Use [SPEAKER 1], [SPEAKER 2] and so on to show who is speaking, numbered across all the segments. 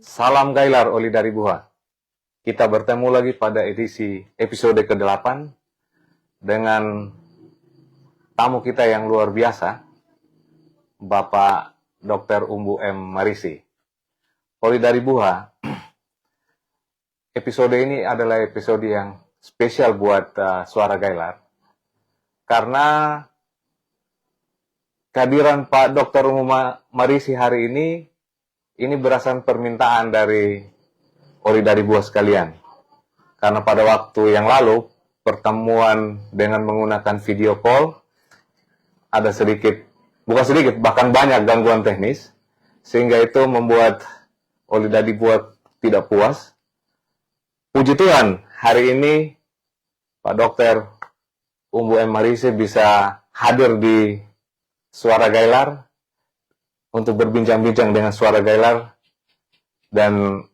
[SPEAKER 1] Salam Gailar Oli dari Buha. Kita bertemu lagi pada edisi episode ke-8 dengan tamu kita yang luar biasa, Bapak Dr. Umbu M. Marisi. Oli dari Buha, episode ini adalah episode yang spesial buat Suara Gailar, karena kehadiran Pak Dr. Umbu Marisi hari ini berdasarkan permintaan dari Oli dari Buah sekalian. Karena pada waktu yang lalu, pertemuan dengan menggunakan video call, ada bukan sedikit, bahkan banyak gangguan teknis, sehingga itu membuat Oli dari Buah tidak puas. Puji Tuhan, hari ini Pak Dr. Umbu M. Marisi bisa hadir di Suara Gailar, untuk berbincang-bincang dengan Suara Gailar, dan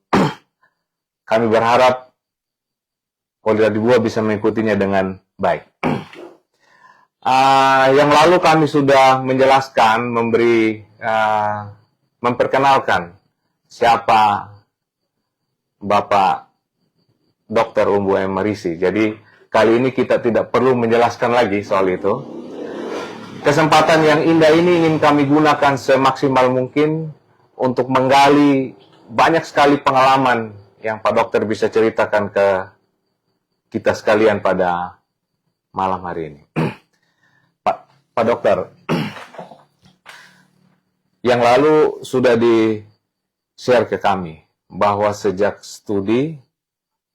[SPEAKER 1] kami berharap Oli dari Buah bisa mengikutinya dengan baik. Yang lalu kami sudah menjelaskan, memperkenalkan siapa Bapak Dr. Umbu M. Marisi. Jadi kali ini kita tidak perlu menjelaskan lagi soal itu. Kesempatan yang indah ini ingin kami gunakan semaksimal mungkin untuk menggali banyak sekali pengalaman yang Pak Dokter bisa ceritakan ke kita sekalian pada malam hari ini. Pak Dokter, yang lalu sudah di-share ke kami bahwa sejak studi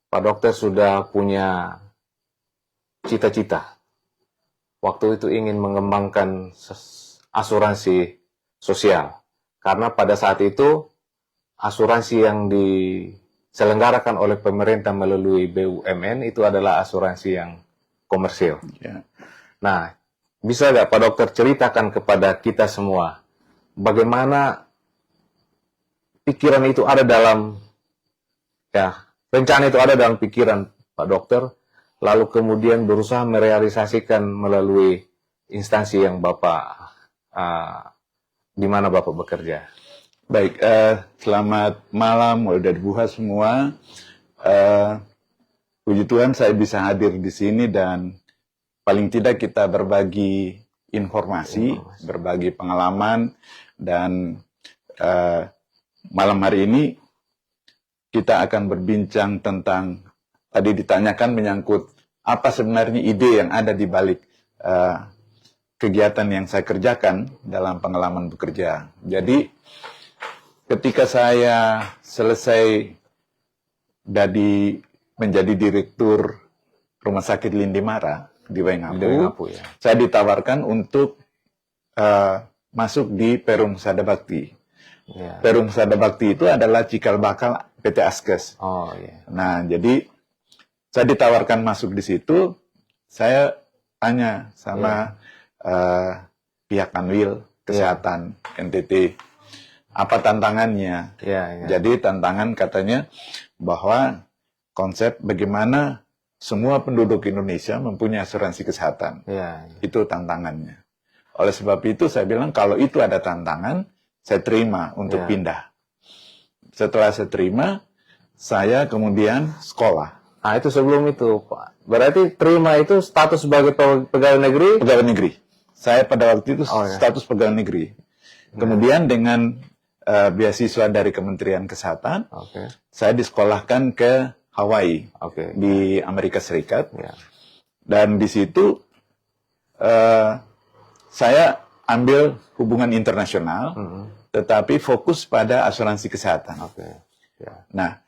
[SPEAKER 1] Pak Dokter sudah punya cita-cita. Waktu itu ingin mengembangkan asuransi sosial. Karena pada saat itu, asuransi yang diselenggarakan oleh pemerintah melalui BUMN itu adalah asuransi yang komersil. Yeah. Nah, bisa nggak Pak Dokter ceritakan kepada kita semua, bagaimana pikiran itu ada dalam, rencana itu ada dalam pikiran Pak Dokter, lalu kemudian berusaha merealisasikan melalui instansi yang Bapak, di mana Bapak bekerja.
[SPEAKER 2] Baik, selamat malam Oli dari Buha semua. Puji Tuhan saya bisa hadir di sini dan paling tidak kita berbagi informasi. Berbagi pengalaman, dan malam hari ini kita akan berbincang tentang, tadi ditanyakan menyangkut apa sebenarnya ide yang ada di balik kegiatan yang saya kerjakan dalam pengalaman bekerja. Jadi, ketika saya selesai menjadi direktur Rumah Sakit Lindimara di Waingapu, saya ditawarkan untuk masuk di Perum Sada Bakti. Yeah. Perum Sada Bakti itu adalah cikal bakal PT Askes. Nah, jadi saya ditawarkan masuk di situ, saya tanya sama pihak Kanwil Kesehatan NTT, apa tantangannya? Jadi tantangan katanya bahwa konsep bagaimana semua penduduk Indonesia mempunyai asuransi kesehatan. Itu tantangannya. Oleh sebab itu saya bilang kalau itu ada tantangan, saya terima untuk pindah. Setelah saya terima, saya kemudian sekolah.
[SPEAKER 1] Nah, itu sebelum itu, Pak. Berarti terima itu status sebagai pegawai negeri?
[SPEAKER 2] Pegawai negeri. Saya pada waktu itu status pegawai negeri. Kemudian dengan beasiswa dari Kementerian Kesehatan, saya disekolahkan ke Hawaii, di Amerika Serikat. Dan di situ saya ambil hubungan internasional, tetapi fokus pada asuransi kesehatan. Nah,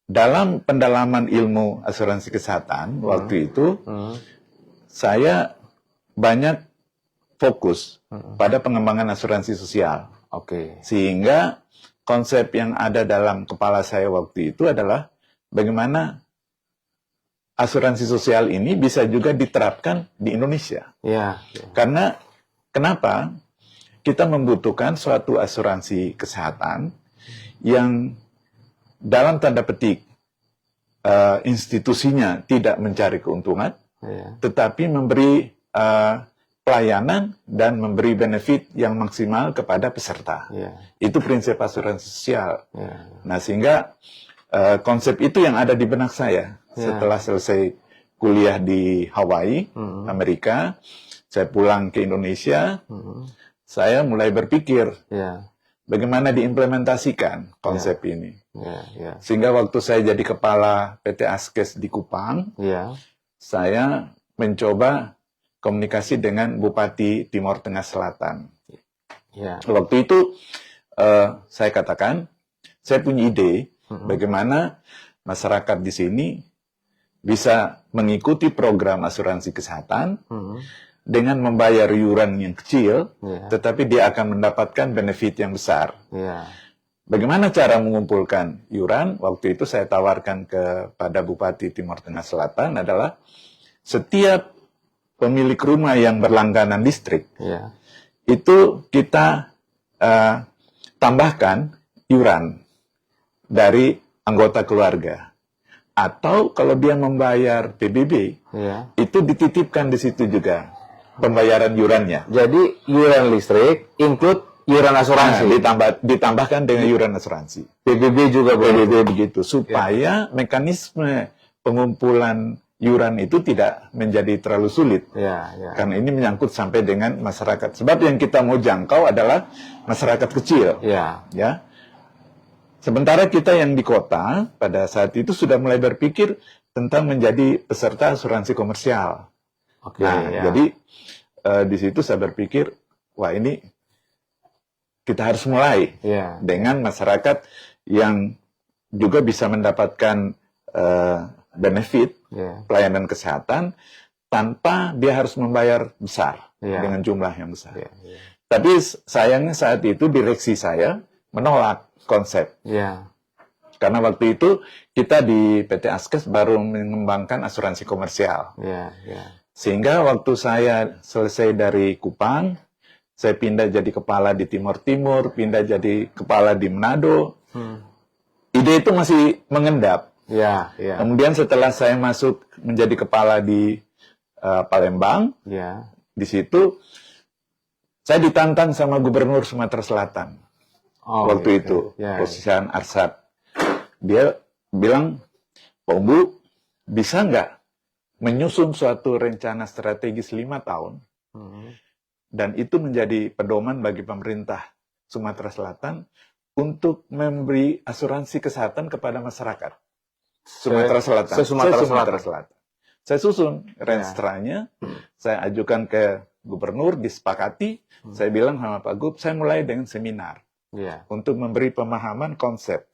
[SPEAKER 2] dalam pendalaman ilmu asuransi kesehatan waktu itu, saya banyak fokus pada pengembangan asuransi sosial. Sehingga konsep yang ada dalam kepala saya waktu itu adalah bagaimana asuransi sosial ini bisa juga diterapkan di Indonesia. Karena kenapa? Kita membutuhkan suatu asuransi kesehatan yang dalam tanda petik institusinya tidak mencari keuntungan, tetapi memberi pelayanan dan memberi benefit yang maksimal kepada peserta. Itu prinsip asuransi sosial. Nah, sehingga konsep itu yang ada di benak saya setelah selesai kuliah di Hawaii, Amerika. Saya pulang ke Indonesia, saya mulai berpikir bagaimana diimplementasikan konsep ini. Sehingga waktu saya jadi kepala PT Askes di Kupang, saya mencoba komunikasi dengan Bupati Timor Tengah Selatan. Waktu itu saya katakan, saya punya ide bagaimana masyarakat di sini bisa mengikuti program asuransi kesehatan dengan membayar iuran yang kecil, tetapi dia akan mendapatkan benefit yang besar. Bagaimana cara mengumpulkan iuran? Waktu itu saya tawarkan kepada Bupati Timor Tengah Selatan adalah setiap pemilik rumah yang berlangganan listrik, itu kita tambahkan iuran dari anggota keluarga. Atau kalau dia membayar PBB, itu dititipkan di situ juga pembayaran iurannya.
[SPEAKER 1] Jadi iuran listrik include iuran asuransi.
[SPEAKER 2] Ditambahkan dengan iuran asuransi.
[SPEAKER 1] PBB juga
[SPEAKER 2] PBB begitu, supaya mekanisme pengumpulan iuran itu tidak menjadi terlalu sulit. Karena ini menyangkut sampai dengan masyarakat. Sebab yang kita mau jangkau adalah masyarakat kecil. Ya. Sementara kita yang di kota pada saat itu sudah mulai berpikir tentang menjadi peserta asuransi komersial. Jadi di situ saya berpikir, wah ini kita harus mulai dengan masyarakat yang juga bisa mendapatkan benefit pelayanan kesehatan tanpa dia harus membayar besar dengan jumlah yang besar. Tapi sayangnya saat itu direksi saya menolak konsep. Karena waktu itu kita di PT Askes baru mengembangkan asuransi komersial. Sehingga waktu saya selesai dari Kupang, saya pindah jadi kepala di Timor Timur, pindah jadi kepala di Manado. Ide itu masih mengendap. Kemudian setelah saya masuk menjadi kepala di Palembang, di situ saya ditantang sama Gubernur Sumatera Selatan. Waktu itu, posisian Arsad. Dia bilang, Pak Umbu, bisa nggak menyusun suatu rencana strategis 5 tahun, dan itu menjadi pedoman bagi pemerintah Sumatera Selatan untuk memberi asuransi kesehatan kepada masyarakat. Sumatera Selatan. Sumatera Selatan. Saya susun renstranya, saya ajukan ke gubernur, disepakati, saya bilang sama Pak Gub, saya mulai dengan seminar untuk memberi pemahaman konsep.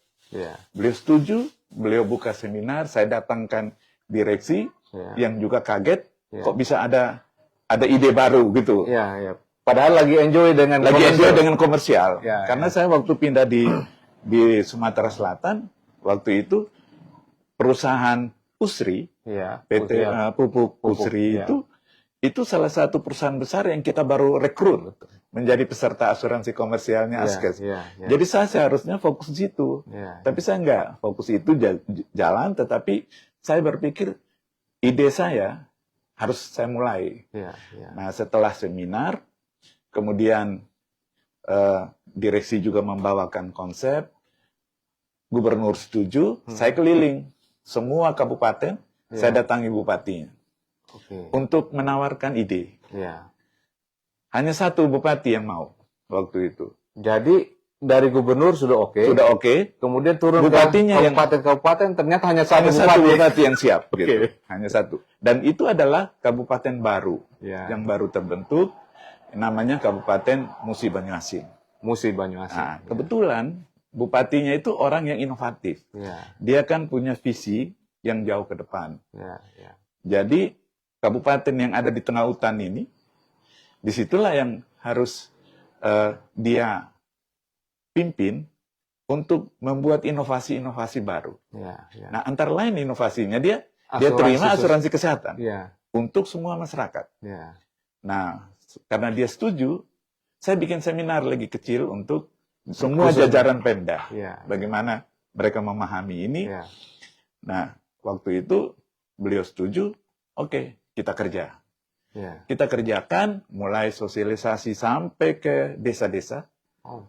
[SPEAKER 2] Beliau setuju, beliau buka seminar, saya datangkan direksi yang juga kaget, kok bisa ada ide baru gitu.
[SPEAKER 1] Padahal lagi enjoy dengan
[SPEAKER 2] komersial. Karena saya waktu pindah di Sumatera Selatan, waktu itu perusahaan Pusri, PT Pupuk Pusri itu salah satu perusahaan besar yang kita baru rekrut menjadi peserta asuransi komersialnya Askes. Jadi saya seharusnya fokus di situ. Tapi saya nggak fokus itu jalan, tetapi saya berpikir ide saya harus saya mulai. Nah, setelah seminar, kemudian direksi juga membawakan konsep, gubernur setuju, saya keliling semua kabupaten, saya datangi bupatinya untuk menawarkan ide. Hanya satu bupati yang mau waktu itu.
[SPEAKER 1] Jadi dari gubernur sudah oke. Kemudian turun
[SPEAKER 2] bupatinya
[SPEAKER 1] ke kabupaten ternyata hanya satu
[SPEAKER 2] bupati yang siap. Gitu. Hanya satu. Dan itu adalah kabupaten baru yang baru terbentuk, namanya Kabupaten Musi Banyuasin. Nah, kebetulan bupatinya itu orang yang inovatif. Dia kan punya visi yang jauh ke depan. Jadi kabupaten yang ada di tengah hutan ini, disitulah yang harus dia pimpin untuk membuat inovasi-inovasi baru. Nah, antara lain inovasinya dia terima asuransi kesehatan untuk semua masyarakat. Nah, karena dia setuju, saya bikin seminar lagi kecil untuk semua jajaran Pemda. Bagaimana mereka memahami ini. Nah, waktu itu beliau setuju, oke, kita kerja.
[SPEAKER 1] Ya.
[SPEAKER 2] Kita kerjakan mulai sosialisasi sampai ke desa-desa.
[SPEAKER 1] Oh.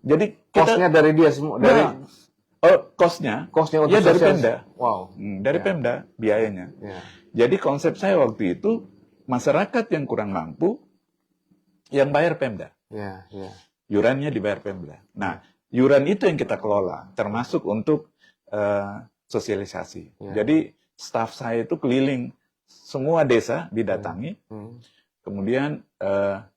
[SPEAKER 2] Jadi kita
[SPEAKER 1] Kosnya dari dia semua, dari
[SPEAKER 2] kosnya
[SPEAKER 1] kosnya untuk
[SPEAKER 2] ya dari
[SPEAKER 1] sosialis.
[SPEAKER 2] Pemda.
[SPEAKER 1] Wow.
[SPEAKER 2] Dari Pemda biayanya.
[SPEAKER 1] Ya.
[SPEAKER 2] Jadi konsep saya waktu itu masyarakat yang kurang mampu yang bayar Pemda.
[SPEAKER 1] Ya, ya.
[SPEAKER 2] Yurannya dibayar Pemda. Nah, yuran itu yang kita kelola, termasuk untuk sosialisasi.
[SPEAKER 1] Ya.
[SPEAKER 2] Jadi staf saya itu keliling semua desa didatangi, kemudian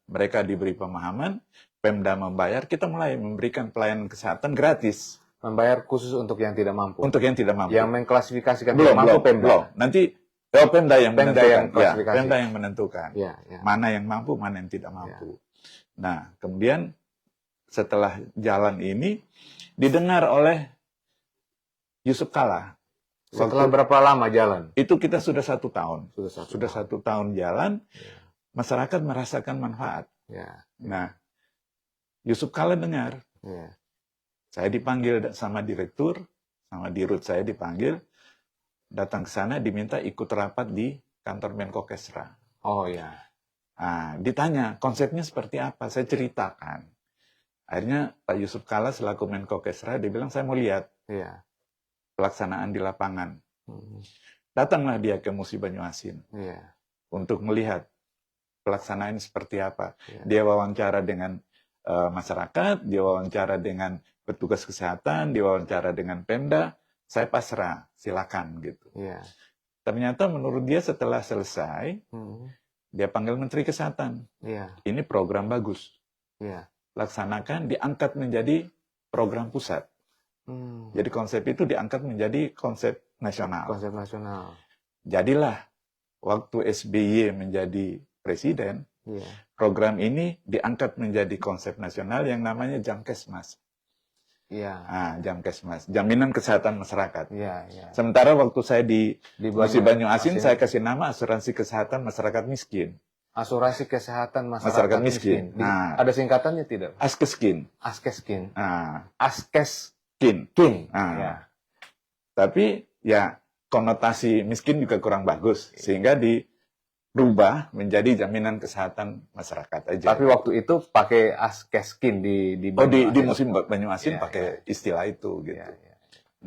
[SPEAKER 2] mereka diberi pemahaman, Pemda membayar, kita mulai memberikan pelayanan kesehatan gratis.
[SPEAKER 1] Membayar khusus untuk yang tidak mampu.
[SPEAKER 2] Untuk yang tidak mampu.
[SPEAKER 1] Yang mengklasifikasikan tidak mampu Pemda.
[SPEAKER 2] Belum. Nanti Pemda yang menentukan.
[SPEAKER 1] Yang klasifikasi.
[SPEAKER 2] Pemda yang menentukan.
[SPEAKER 1] Ya, ya.
[SPEAKER 2] Mana yang mampu, mana yang tidak mampu. Nah, kemudian setelah jalan ini didengar oleh Yusuf Kala.
[SPEAKER 1] Setelah berapa lama jalan?
[SPEAKER 2] Itu kita sudah 1 tahun.
[SPEAKER 1] Sudah
[SPEAKER 2] 1 tahun jalan, masyarakat merasakan manfaat.
[SPEAKER 1] Ya.
[SPEAKER 2] Nah, Yusuf Kala dengar.
[SPEAKER 1] Ya.
[SPEAKER 2] Saya dipanggil sama direktur, sama dirut saya dipanggil, datang ke sana diminta ikut rapat di kantor Menkokesra.
[SPEAKER 1] Oh ya.
[SPEAKER 2] Nah, ditanya konsepnya seperti apa, saya ceritakan. Akhirnya Pak Yusuf Kala selaku Menkokesra, dia bilang saya mau lihat pelaksanaan di lapangan. Datanglah dia ke Musi Banyuasin untuk melihat pelaksanaan seperti apa. Dia wawancara dengan masyarakat, dia wawancara dengan petugas kesehatan, dia wawancara dengan Pemda. Saya pasrah, silakan gitu. Ternyata menurut dia setelah selesai, dia panggil Menteri Kesehatan. Ini program bagus. Laksanakan, diangkat menjadi program pusat. Jadi konsep itu diangkat menjadi konsep nasional.
[SPEAKER 1] Konsep nasional.
[SPEAKER 2] Jadilah waktu SBY menjadi presiden, program ini diangkat menjadi konsep nasional yang namanya Jamkesmas. Jamkesmas, Jaminan Kesehatan Masyarakat. Sementara waktu saya di Musi Banyuasin, saya kasih nama Asuransi Kesehatan Masyarakat Miskin.
[SPEAKER 1] Asuransi Kesehatan Masyarakat Miskin.
[SPEAKER 2] Nah,
[SPEAKER 1] ada singkatannya tidak?
[SPEAKER 2] Askeskin.
[SPEAKER 1] Askeskin.
[SPEAKER 2] Askeskin. Tapi ya konotasi miskin juga kurang bagus, sehingga dirubah menjadi Jaminan Kesehatan Masyarakat aja.
[SPEAKER 1] Tapi waktu itu pakai Askeskin di
[SPEAKER 2] Musi Banyuasin pakai istilah itu gitu.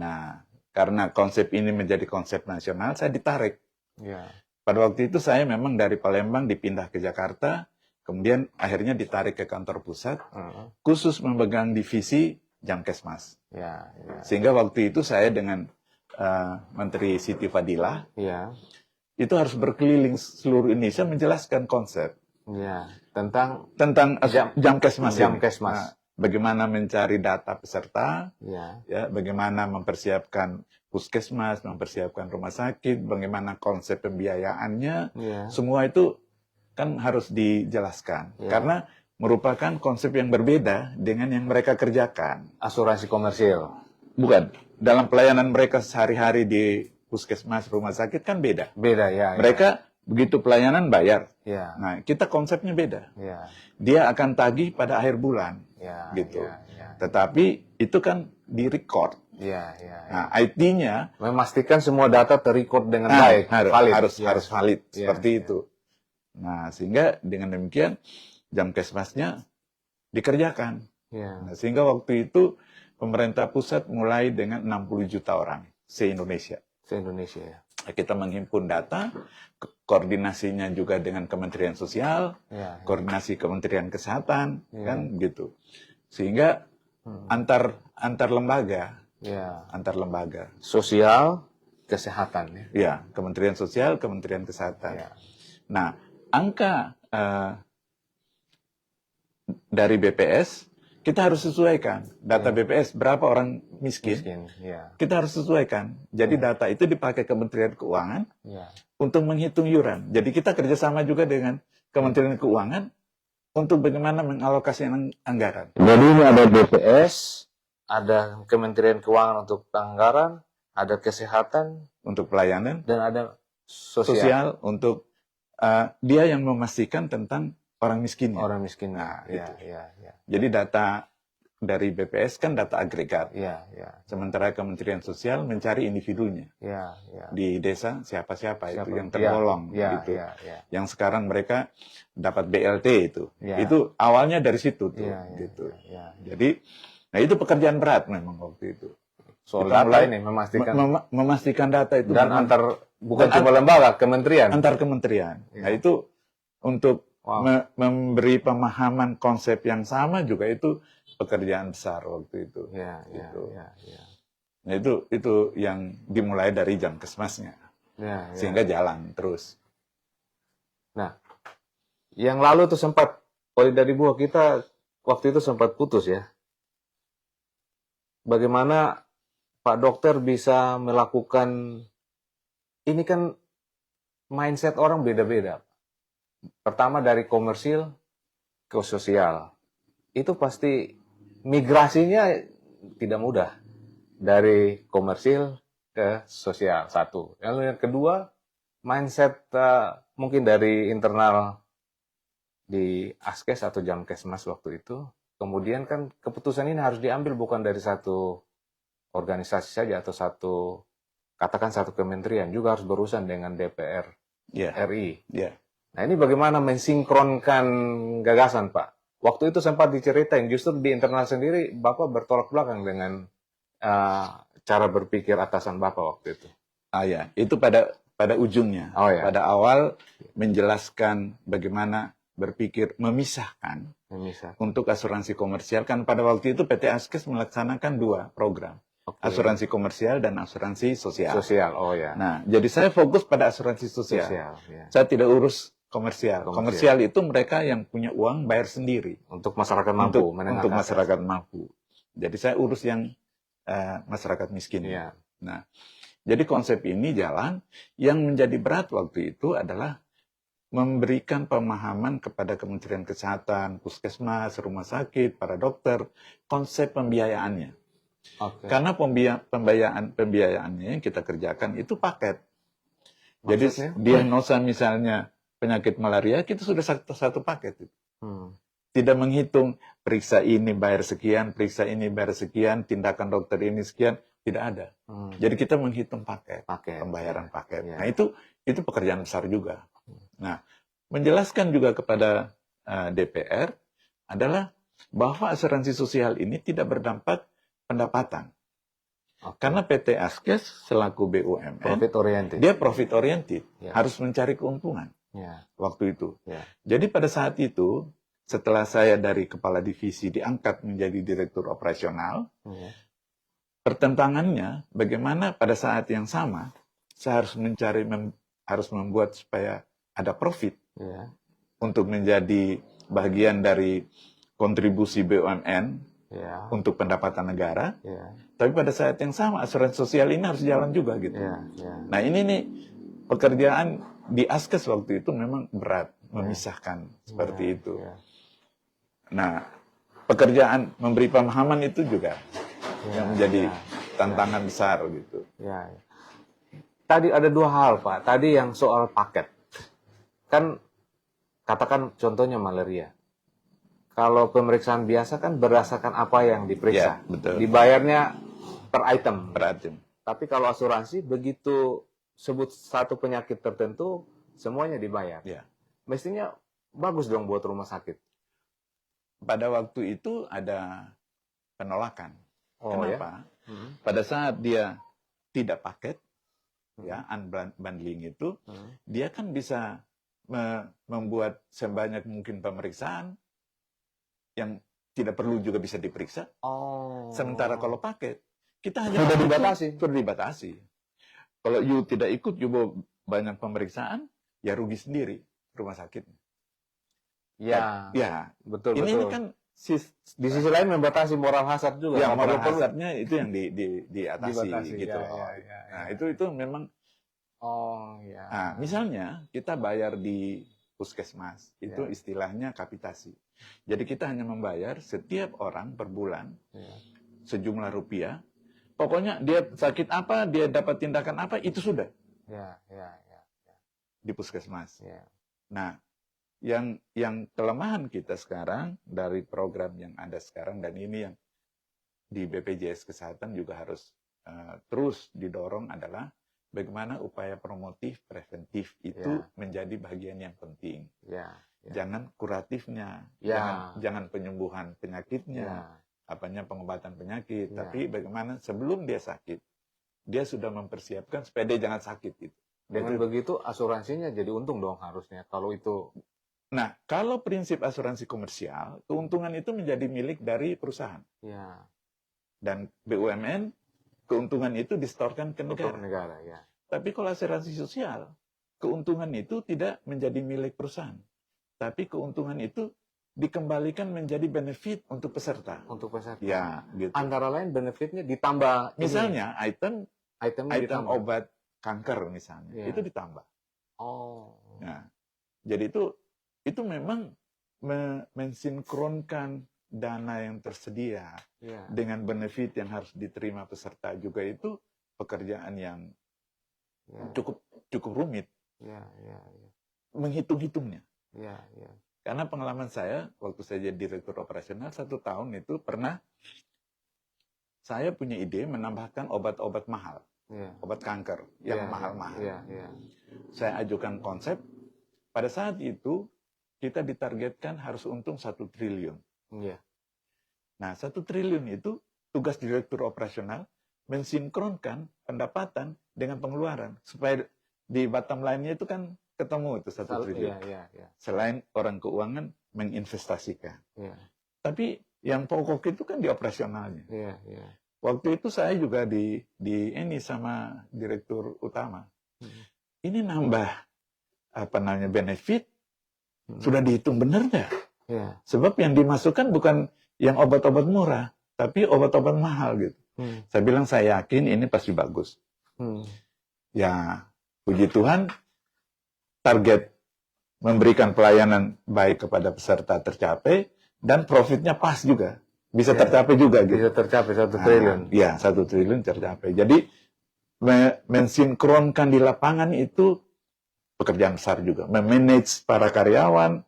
[SPEAKER 2] Nah, karena konsep ini menjadi konsep nasional, saya ditarik. Pada waktu itu saya memang dari Palembang dipindah ke Jakarta, kemudian akhirnya ditarik ke kantor pusat, khusus memegang divisi Jamkesmas. Sehingga waktu itu saya dengan Menteri Siti Fadilah, itu harus berkeliling seluruh Indonesia menjelaskan konsep. Tentang Jamkesmas. Nah, bagaimana mencari data peserta, bagaimana mempersiapkan puskesmas, mempersiapkan rumah sakit, bagaimana konsep pembiayaannya, semua itu kan harus dijelaskan. Karena merupakan konsep yang berbeda dengan yang mereka kerjakan.
[SPEAKER 1] Asuransi komersil?
[SPEAKER 2] Bukan. Dalam pelayanan mereka sehari-hari di puskesmas, rumah sakit kan beda.
[SPEAKER 1] Beda,
[SPEAKER 2] Mereka begitu pelayanan bayar. Nah, kita konsepnya beda. Dia akan tagih pada akhir bulan. Gitu. Tetapi itu kan di-record. Nah, IT-nya
[SPEAKER 1] memastikan semua data ter-record dengan baik.
[SPEAKER 2] Harus valid. Seperti itu. Nah, sehingga dengan demikian Jamkesmasnya dikerjakan. Nah, sehingga waktu itu pemerintah pusat mulai dengan 60 juta orang se-Indonesia. Kita menghimpun data, koordinasinya juga dengan Kementerian Sosial, koordinasi Kementerian Kesehatan, kan gitu. Sehingga antar lembaga,
[SPEAKER 1] sosial, kesehatan.
[SPEAKER 2] Kementerian Sosial, Kementerian Kesehatan. Nah, angka dari BPS, kita harus sesuaikan. Data BPS, berapa orang miskin, kita harus sesuaikan. Jadi data itu dipakai Kementerian Keuangan untuk menghitung iuran. Jadi kita kerjasama juga dengan Kementerian Keuangan untuk bagaimana mengalokasikan anggaran.
[SPEAKER 1] Jadi ini ada BPS, ada Kementerian Keuangan untuk anggaran, ada kesehatan,
[SPEAKER 2] untuk pelayanan,
[SPEAKER 1] dan ada
[SPEAKER 2] sosial untuk dia yang memastikan tentang orang miskin.
[SPEAKER 1] Orang miskin.
[SPEAKER 2] Nah, gitu. Jadi data dari BPS kan data agregat.
[SPEAKER 1] Ya, ya,
[SPEAKER 2] Sementara Kementerian Sosial mencari individunya.
[SPEAKER 1] ya, ya.
[SPEAKER 2] Di desa siapa-siapa itu
[SPEAKER 1] Siapa?
[SPEAKER 2] yang tergolong
[SPEAKER 1] Ya,
[SPEAKER 2] gitu.
[SPEAKER 1] ya, ya.
[SPEAKER 2] Yang sekarang mereka dapat BLT itu.
[SPEAKER 1] Ya.
[SPEAKER 2] Itu awalnya dari situ tuh
[SPEAKER 1] Ya, ya,
[SPEAKER 2] gitu.
[SPEAKER 1] ya, ya.
[SPEAKER 2] Jadi nah itu pekerjaan berat memang waktu itu.
[SPEAKER 1] Soal
[SPEAKER 2] Kita
[SPEAKER 1] data
[SPEAKER 2] mulai
[SPEAKER 1] ini memastikan
[SPEAKER 2] memastikan data itu
[SPEAKER 1] dan
[SPEAKER 2] memang
[SPEAKER 1] bukan
[SPEAKER 2] dan
[SPEAKER 1] cuma lembaga, kementerian.
[SPEAKER 2] antar kementerian.
[SPEAKER 1] Ya.
[SPEAKER 2] Nah itu untuk
[SPEAKER 1] Wow.
[SPEAKER 2] memberi pemahaman konsep yang sama juga itu pekerjaan besar waktu itu.
[SPEAKER 1] Ya, ya,
[SPEAKER 2] Gitu.
[SPEAKER 1] ya, ya.
[SPEAKER 2] Nah itu yang dimulai dari Jamkesmasnya,
[SPEAKER 1] Ya, ya.
[SPEAKER 2] sehingga jalan terus.
[SPEAKER 1] Nah, yang lalu tuh sempat dari buah kita waktu itu sempat putus ya. Bagaimana Pak Dokter bisa melakukan ini kan mindset orang beda-beda. Pertama dari komersil ke sosial. Itu pasti migrasinya tidak mudah. Dari komersil ke sosial, satu. Yang kedua, mindset mungkin dari internal di Askes atau Jamkesmas waktu itu. Kemudian kan keputusan ini harus diambil bukan dari satu organisasi saja atau katakan satu kementerian, juga harus berurusan dengan DPR RI.
[SPEAKER 2] Yeah.
[SPEAKER 1] Nah ini bagaimana mensinkronkan gagasan Pak? Waktu itu sempat diceritain, justru di internal sendiri Bapak bertolak belakang dengan cara berpikir atasan Bapak waktu itu.
[SPEAKER 2] Ya, itu pada ujungnya.
[SPEAKER 1] Oh, ya.
[SPEAKER 2] Pada awal menjelaskan bagaimana berpikir memisahkan untuk asuransi komersial. Kan pada waktu itu PT Askes melaksanakan 2 program. Okay. Asuransi komersial dan asuransi sosial.
[SPEAKER 1] Sosial, oh ya.
[SPEAKER 2] Nah, jadi saya fokus pada asuransi sosial.
[SPEAKER 1] Ya.
[SPEAKER 2] Saya tidak urus komersial. Komersial itu mereka yang punya uang bayar sendiri.
[SPEAKER 1] Untuk masyarakat mampu.
[SPEAKER 2] Untuk masyarakat mampu. Jadi saya urus yang masyarakat miskin.
[SPEAKER 1] Ya.
[SPEAKER 2] Nah, jadi konsep ini jalan. Yang menjadi berat waktu itu adalah memberikan pemahaman kepada Kementerian Kesehatan, Puskesmas, rumah sakit, para dokter, konsep pembiayaannya. Okay. Karena pembiayaannya yang kita kerjakan itu paket. Maksudnya? Jadi diagnosa misalnya penyakit malaria, kita sudah satu paket. Tidak menghitung periksa ini bayar sekian, periksa ini bayar sekian, tindakan dokter ini sekian, tidak ada. Jadi kita menghitung paket. Pembayaran paket. Nah itu pekerjaan besar juga. Nah, menjelaskan juga kepada DPR adalah bahwa asuransi sosial ini tidak berdampak pendapatan. Karena PT Askes selaku BUMN, dia profit oriented, harus mencari keuntungan waktu itu. Jadi pada saat itu, setelah saya dari kepala divisi diangkat menjadi direktur operasional, pertentangannya bagaimana pada saat yang sama saya harus membuat supaya ada profit untuk menjadi bagian dari kontribusi BUMN untuk pendapatan negara. Tapi pada saat yang sama asuransi sosial ini harus jalan juga gitu. Nah ini nih pekerjaan di Askes waktu itu memang berat memisahkan seperti itu. Nah pekerjaan memberi pemahaman itu juga yang menjadi tantangan besar gitu.
[SPEAKER 1] Tadi ada 2 hal Pak. Tadi yang soal paket. Kan katakan contohnya malaria. Kalau pemeriksaan biasa kan berdasarkan apa yang diperiksa.
[SPEAKER 2] Betul.
[SPEAKER 1] Dibayarnya per item.
[SPEAKER 2] Tapi
[SPEAKER 1] kalau asuransi begitu sebut satu penyakit tertentu semuanya dibayar. Mestinya bagus dong buat rumah sakit.
[SPEAKER 2] Pada waktu itu ada penolakan. Kenapa?
[SPEAKER 1] Ya?
[SPEAKER 2] Pada saat dia tidak paket, unbundling itu, dia kan bisa membuat sebanyak mungkin pemeriksaan yang tidak perlu juga bisa diperiksa. Sementara kalau paket, kita hanya sudah dibatasi. Kalau you tidak ikut, you bawa banyak pemeriksaan, ya rugi sendiri rumah sakitnya.
[SPEAKER 1] Betul.
[SPEAKER 2] Ini kan
[SPEAKER 1] di sisi lain membatasi moral hazard juga.
[SPEAKER 2] Moral hazardnya itu yang diatasi gitu. Nah itu memang. Nah, misalnya kita bayar di Puskesmas, itu istilahnya kapitasi. Jadi kita hanya membayar setiap orang per bulan sejumlah rupiah. Pokoknya dia sakit apa, dia dapat tindakan apa, itu sudah. Di Puskesmas. Nah, yang kelemahan kita sekarang dari program yang ada sekarang dan ini yang di BPJS Kesehatan juga harus terus didorong adalah bagaimana upaya promotif preventif itu menjadi bagian yang penting. Jangan kuratifnya, jangan penyembuhan penyakitnya, apanya pengobatan penyakit, tapi bagaimana sebelum dia sakit, dia sudah mempersiapkan supaya dia jangan sakit itu.
[SPEAKER 1] Dengan begitu asuransinya jadi untung dong harusnya kalau itu.
[SPEAKER 2] Nah, kalau prinsip asuransi komersial, keuntungan itu menjadi milik dari perusahaan. Dan BUMN, keuntungan itu disetorkan ke negara. Tapi kalau asuransi sosial, keuntungan itu tidak menjadi milik perusahaan. Tapi keuntungan itu dikembalikan menjadi benefit untuk peserta. Ya, gitu.
[SPEAKER 1] Antara lain benefitnya ditambah.
[SPEAKER 2] Misalnya item obat kanker misalnya, itu ditambah. Nah, jadi itu memang mensinkronkan dana yang tersedia dengan benefit yang harus diterima peserta juga, itu pekerjaan yang cukup rumit. Menghitung-hitungnya. Karena pengalaman saya waktu saya jadi direktur operasional 1 tahun itu pernah saya punya ide menambahkan obat-obat mahal. Obat kanker yang mahal-mahal. Saya ajukan konsep. Pada saat itu kita ditargetkan harus untung 1 triliun. Nah, 1 triliun itu tugas direktur operasional mensinkronkan pendapatan dengan pengeluaran supaya di bottom line-nya itu kan ketemu itu 1 triliun. Selain orang keuangan menginvestasikan. Tapi yang pokok itu kan di operasionalnya. Waktu itu saya juga di ini sama direktur utama. Ini nambah benefit sudah dihitung benar nggak? Sebab yang dimasukkan bukan yang obat-obat murah, tapi obat-obat mahal gitu. Saya bilang saya yakin ini pasti bagus. Ya, puji Tuhan, target memberikan pelayanan baik kepada peserta tercapai dan profitnya pas juga. Bisa tercapai juga gitu.
[SPEAKER 1] Bisa tercapai 1 triliun.
[SPEAKER 2] Iya, 1 triliun tercapai. Jadi mensinkronkan di lapangan itu pekerjaan besar juga. Memanage para karyawan.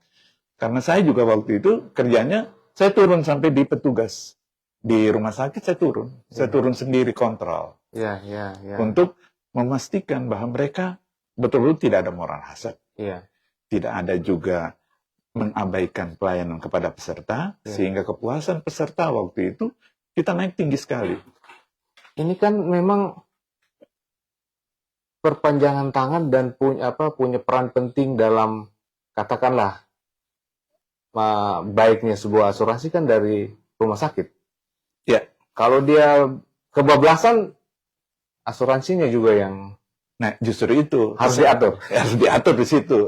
[SPEAKER 2] Karena saya juga waktu itu kerjanya, saya turun sampai di petugas. Di rumah sakit saya turun. Saya turun sendiri kontrol. Untuk memastikan bahwa mereka betul-betul tidak ada moral hazard. Tidak ada juga mengabaikan pelayanan kepada peserta, sehingga kepuasan peserta waktu itu kita naik tinggi sekali.
[SPEAKER 1] Ini kan memang perpanjangan tangan dan punya peran penting dalam, katakanlah, baiknya sebuah asuransi kan dari rumah sakit. Kalau dia kebablasan, asuransinya juga yang
[SPEAKER 2] justru itu
[SPEAKER 1] harus diatur.
[SPEAKER 2] Harus diatur di situ.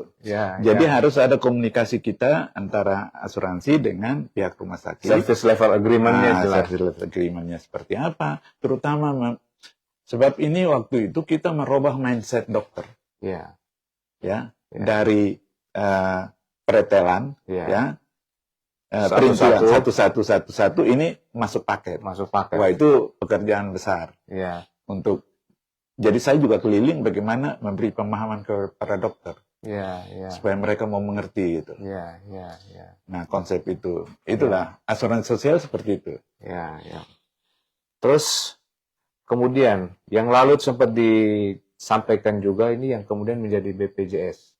[SPEAKER 2] Jadi harus ada komunikasi kita antara asuransi dengan pihak rumah sakit.
[SPEAKER 1] Service level agreement-nya jelas.
[SPEAKER 2] Service level agreement-nya seperti apa? Terutama sebab ini waktu itu kita merubah mindset dokter. Dari pretelan, perincian 1111 ini masuk paket. Wah, itu pekerjaan besar. Jadi saya juga keliling bagaimana memberi pemahaman kepada dokter. Supaya mereka mau mengerti gitu. Nah, konsep itu. Itulah asuransi sosial seperti itu.
[SPEAKER 1] Terus kemudian yang lalu sempat disampaikan juga ini yang kemudian menjadi BPJS.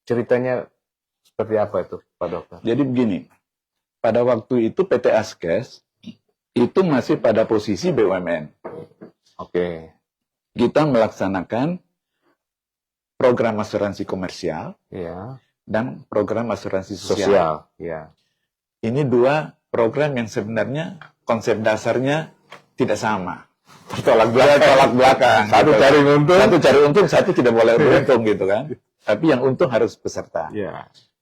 [SPEAKER 1] Ceritanya seperti apa itu, Pak Dokter?
[SPEAKER 2] Jadi begini. Pada waktu itu PT Askes itu masih pada posisi BUMN. Kita melaksanakan program asuransi komersial dan program asuransi sosial. Ini 2 program yang sebenarnya konsep dasarnya tidak sama. Tolak belakang. Satu cari untung, satu tidak boleh beruntung gitu kan. Tapi yang untung harus peserta.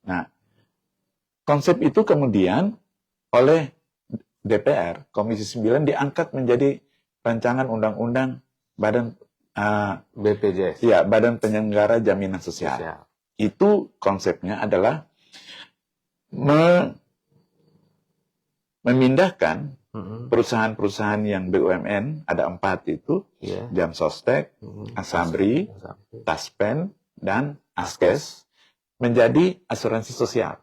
[SPEAKER 2] Nah, konsep itu kemudian oleh DPR, Komisi 9 diangkat menjadi rancangan undang-undang Badan
[SPEAKER 1] BPJS.
[SPEAKER 2] Badan Penyelenggara Jaminan Sosial. Itu konsepnya adalah memindahkan perusahaan-perusahaan yang BUMN, ada 4 itu, Jam Sostek, Asabri, Taspen, dan Askes, menjadi asuransi sosial.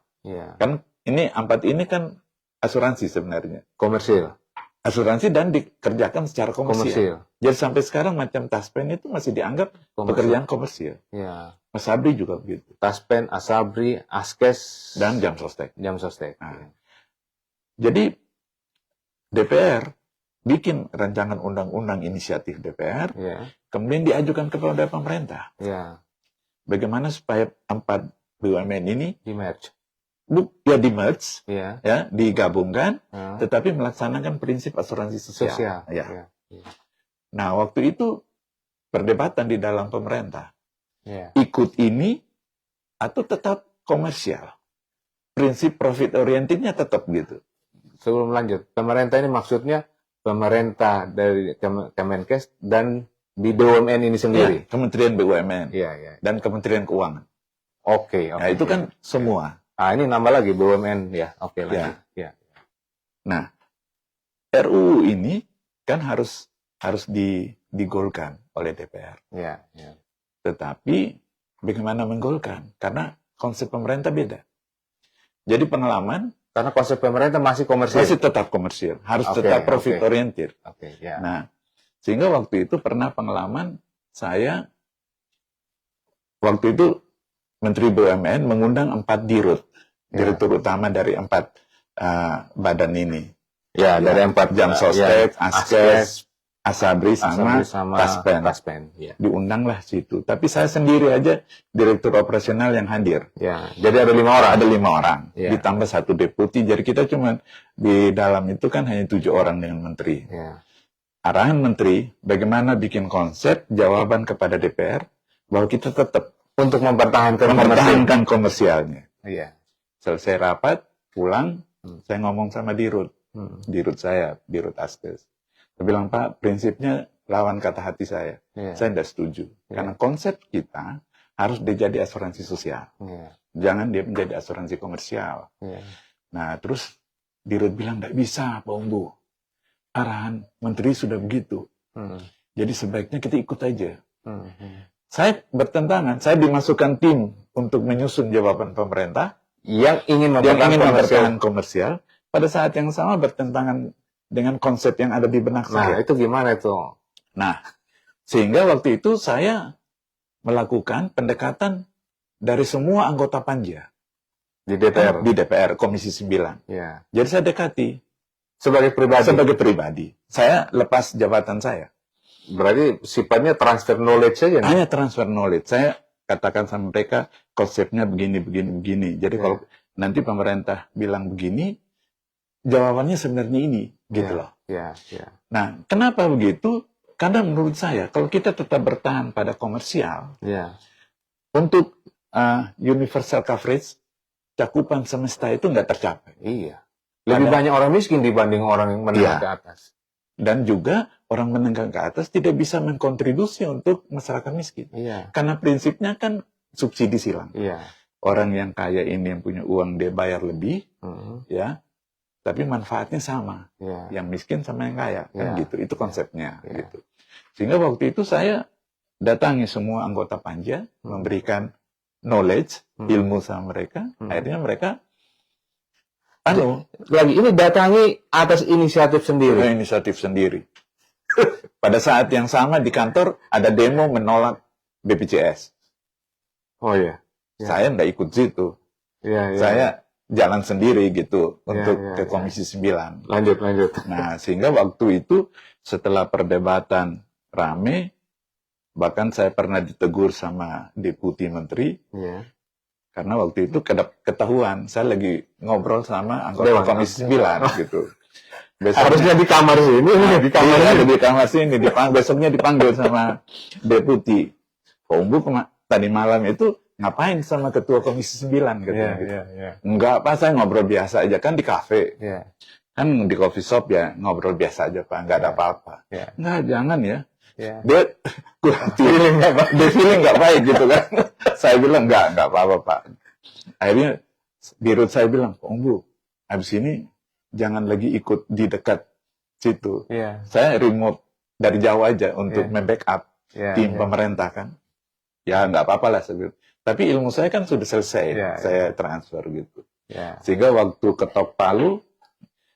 [SPEAKER 2] Kan ini 4 ini kan asuransi sebenarnya.
[SPEAKER 1] Komersil.
[SPEAKER 2] asuransi dan dikerjakan secara komersial. Jadi sampai sekarang macam Taspen itu masih dianggap pekerjaan komersial.
[SPEAKER 1] Ya.
[SPEAKER 2] Asabri juga begitu.
[SPEAKER 1] Taspen, Asabri, Askes,
[SPEAKER 2] Dan Jam Sostek.
[SPEAKER 1] Nah.
[SPEAKER 2] Jadi DPR bikin rancangan undang-undang inisiatif DPR, kemudian diajukan kepada pemerintah. Bagaimana supaya 4 BUMN ini
[SPEAKER 1] di-merge.
[SPEAKER 2] Di-merge, digabungkan, tetapi melaksanakan prinsip asuransi sosial. Nah, waktu itu perdebatan di dalam pemerintah. Ikut ini atau tetap komersial. Prinsip profit orientednya tetap gitu.
[SPEAKER 1] Sebelum lanjut, pemerintah ini maksudnya pemerintah dari Kemenkes dan di BUMN ini sendiri.
[SPEAKER 2] Kementerian BUMN dan Kementerian Keuangan.
[SPEAKER 1] Oke.
[SPEAKER 2] Nah, itu kan semua.
[SPEAKER 1] Ini nambah lagi BUMN ya. Oke, lanjut.
[SPEAKER 2] Nah, RUU ini kan harus digolkan oleh DPR. Tetapi bagaimana menggolkan? Karena konsep pemerintah beda. Jadi pengalaman
[SPEAKER 1] karena konsep pemerintah masih komersial.
[SPEAKER 2] Masih tetap komersial, harus tetap profit oriented. Nah, sehingga waktu itu pernah pengalaman saya waktu itu Menteri BUMN mengundang 4 dirut, direktur utama dari 4 badan ini. Dari 4 Jam Sostek, Askes, Asabri sama Taspen. Diundanglah situ. Tapi saya sendiri aja direktur operasional yang hadir.
[SPEAKER 1] Jadi ada 5 orang.
[SPEAKER 2] Ada 5 orang. Ditambah 1 deputi. Jadi kita cuma di dalam itu kan hanya 7 orang dengan menteri. Arahan menteri, bagaimana bikin konsep, jawaban kepada DPR bahwa kita tetap
[SPEAKER 1] untuk mempertahankan
[SPEAKER 2] komersialnya. Selesai rapat, pulang, saya ngomong sama dirut saya, dirut Askes. Saya bilang, Pak, prinsipnya lawan kata hati saya. Saya tidak setuju. Karena konsep kita harus dijadi asuransi sosial. Jangan dia menjadi asuransi komersial. Nah, terus dirut bilang, tidak bisa, Pak Umbu. Arahan menteri sudah begitu. Jadi sebaiknya kita ikut aja. Saya bertentangan. Saya dimasukkan tim untuk menyusun jawaban pemerintah
[SPEAKER 1] yang ingin
[SPEAKER 2] mempertahankan komersial. Pada saat yang sama bertentangan dengan konsep yang ada di benak saya.
[SPEAKER 1] Nah, itu gimana itu?
[SPEAKER 2] Nah, sehingga waktu itu saya melakukan pendekatan dari semua anggota Panja.
[SPEAKER 1] Di DPR?
[SPEAKER 2] Di DPR, Komisi 9. Jadi saya dekati.
[SPEAKER 1] Sebagai
[SPEAKER 2] pribadi. Saya lepas jabatan saya.
[SPEAKER 1] Berarti sifatnya transfer knowledge saja?
[SPEAKER 2] Hanya transfer knowledge. Saya katakan sama mereka, konsepnya begini. Jadi kalau nanti pemerintah bilang begini, jawabannya sebenarnya ini, gitu loh. Nah, kenapa begitu? Karena menurut saya, kalau kita tetap bertahan pada komersial, untuk universal coverage, cakupan semesta itu nggak tercapai.
[SPEAKER 1] Lebih banyak orang miskin dibanding orang yang menengah ke atas.
[SPEAKER 2] Dan juga orang menengah ke atas tidak bisa mengkontribusi untuk masyarakat miskin. Karena prinsipnya kan subsidi silang. Orang yang kaya ini yang punya uang dia bayar lebih, tapi manfaatnya sama. Yang miskin sama yang kaya, kan gitu. Itu konsepnya. Gitu. Sehingga waktu itu saya datangi semua anggota Panja, memberikan knowledge, ilmu sama mereka. Akhirnya mereka
[SPEAKER 1] ini datangi atas inisiatif sendiri.
[SPEAKER 2] Pada saat yang sama di kantor ada demo menolak BPJS. Saya nggak ikut situ. Saya jalan sendiri gitu untuk ke Komisi 9.
[SPEAKER 1] Lanjut.
[SPEAKER 2] Nah, sehingga waktu itu setelah perdebatan rame, bahkan saya pernah ditegur sama deputi menteri. Karena waktu itu ketahuan, saya lagi ngobrol sama anggota Komisi 9 gitu.
[SPEAKER 1] Harusnya di kamar sini,
[SPEAKER 2] di kamar sini, besoknya dipanggil sama deputi. Pak Umbu tadi malam itu ngapain sama ketua Komisi 9 gitu. Enggak, Pak, saya ngobrol biasa aja, kan di kafe. Kan di coffee shop ya, ngobrol biasa aja, Pak, nggak ada apa-apa. Enggak, jangan ya. Dia feeling nggak baik gitu kan. Saya bilang nggak apa-apa, Pak. Akhirnya dirut saya bilang, Pak Umbu, habis ini jangan lagi ikut di dekat situ. Saya remote dari jauh aja untuk membackup tim pemerintah kan. Ya nggak apa-apa lah. Tapi ilmu saya kan sudah selesai. Saya transfer gitu. Sehingga waktu ketok palu,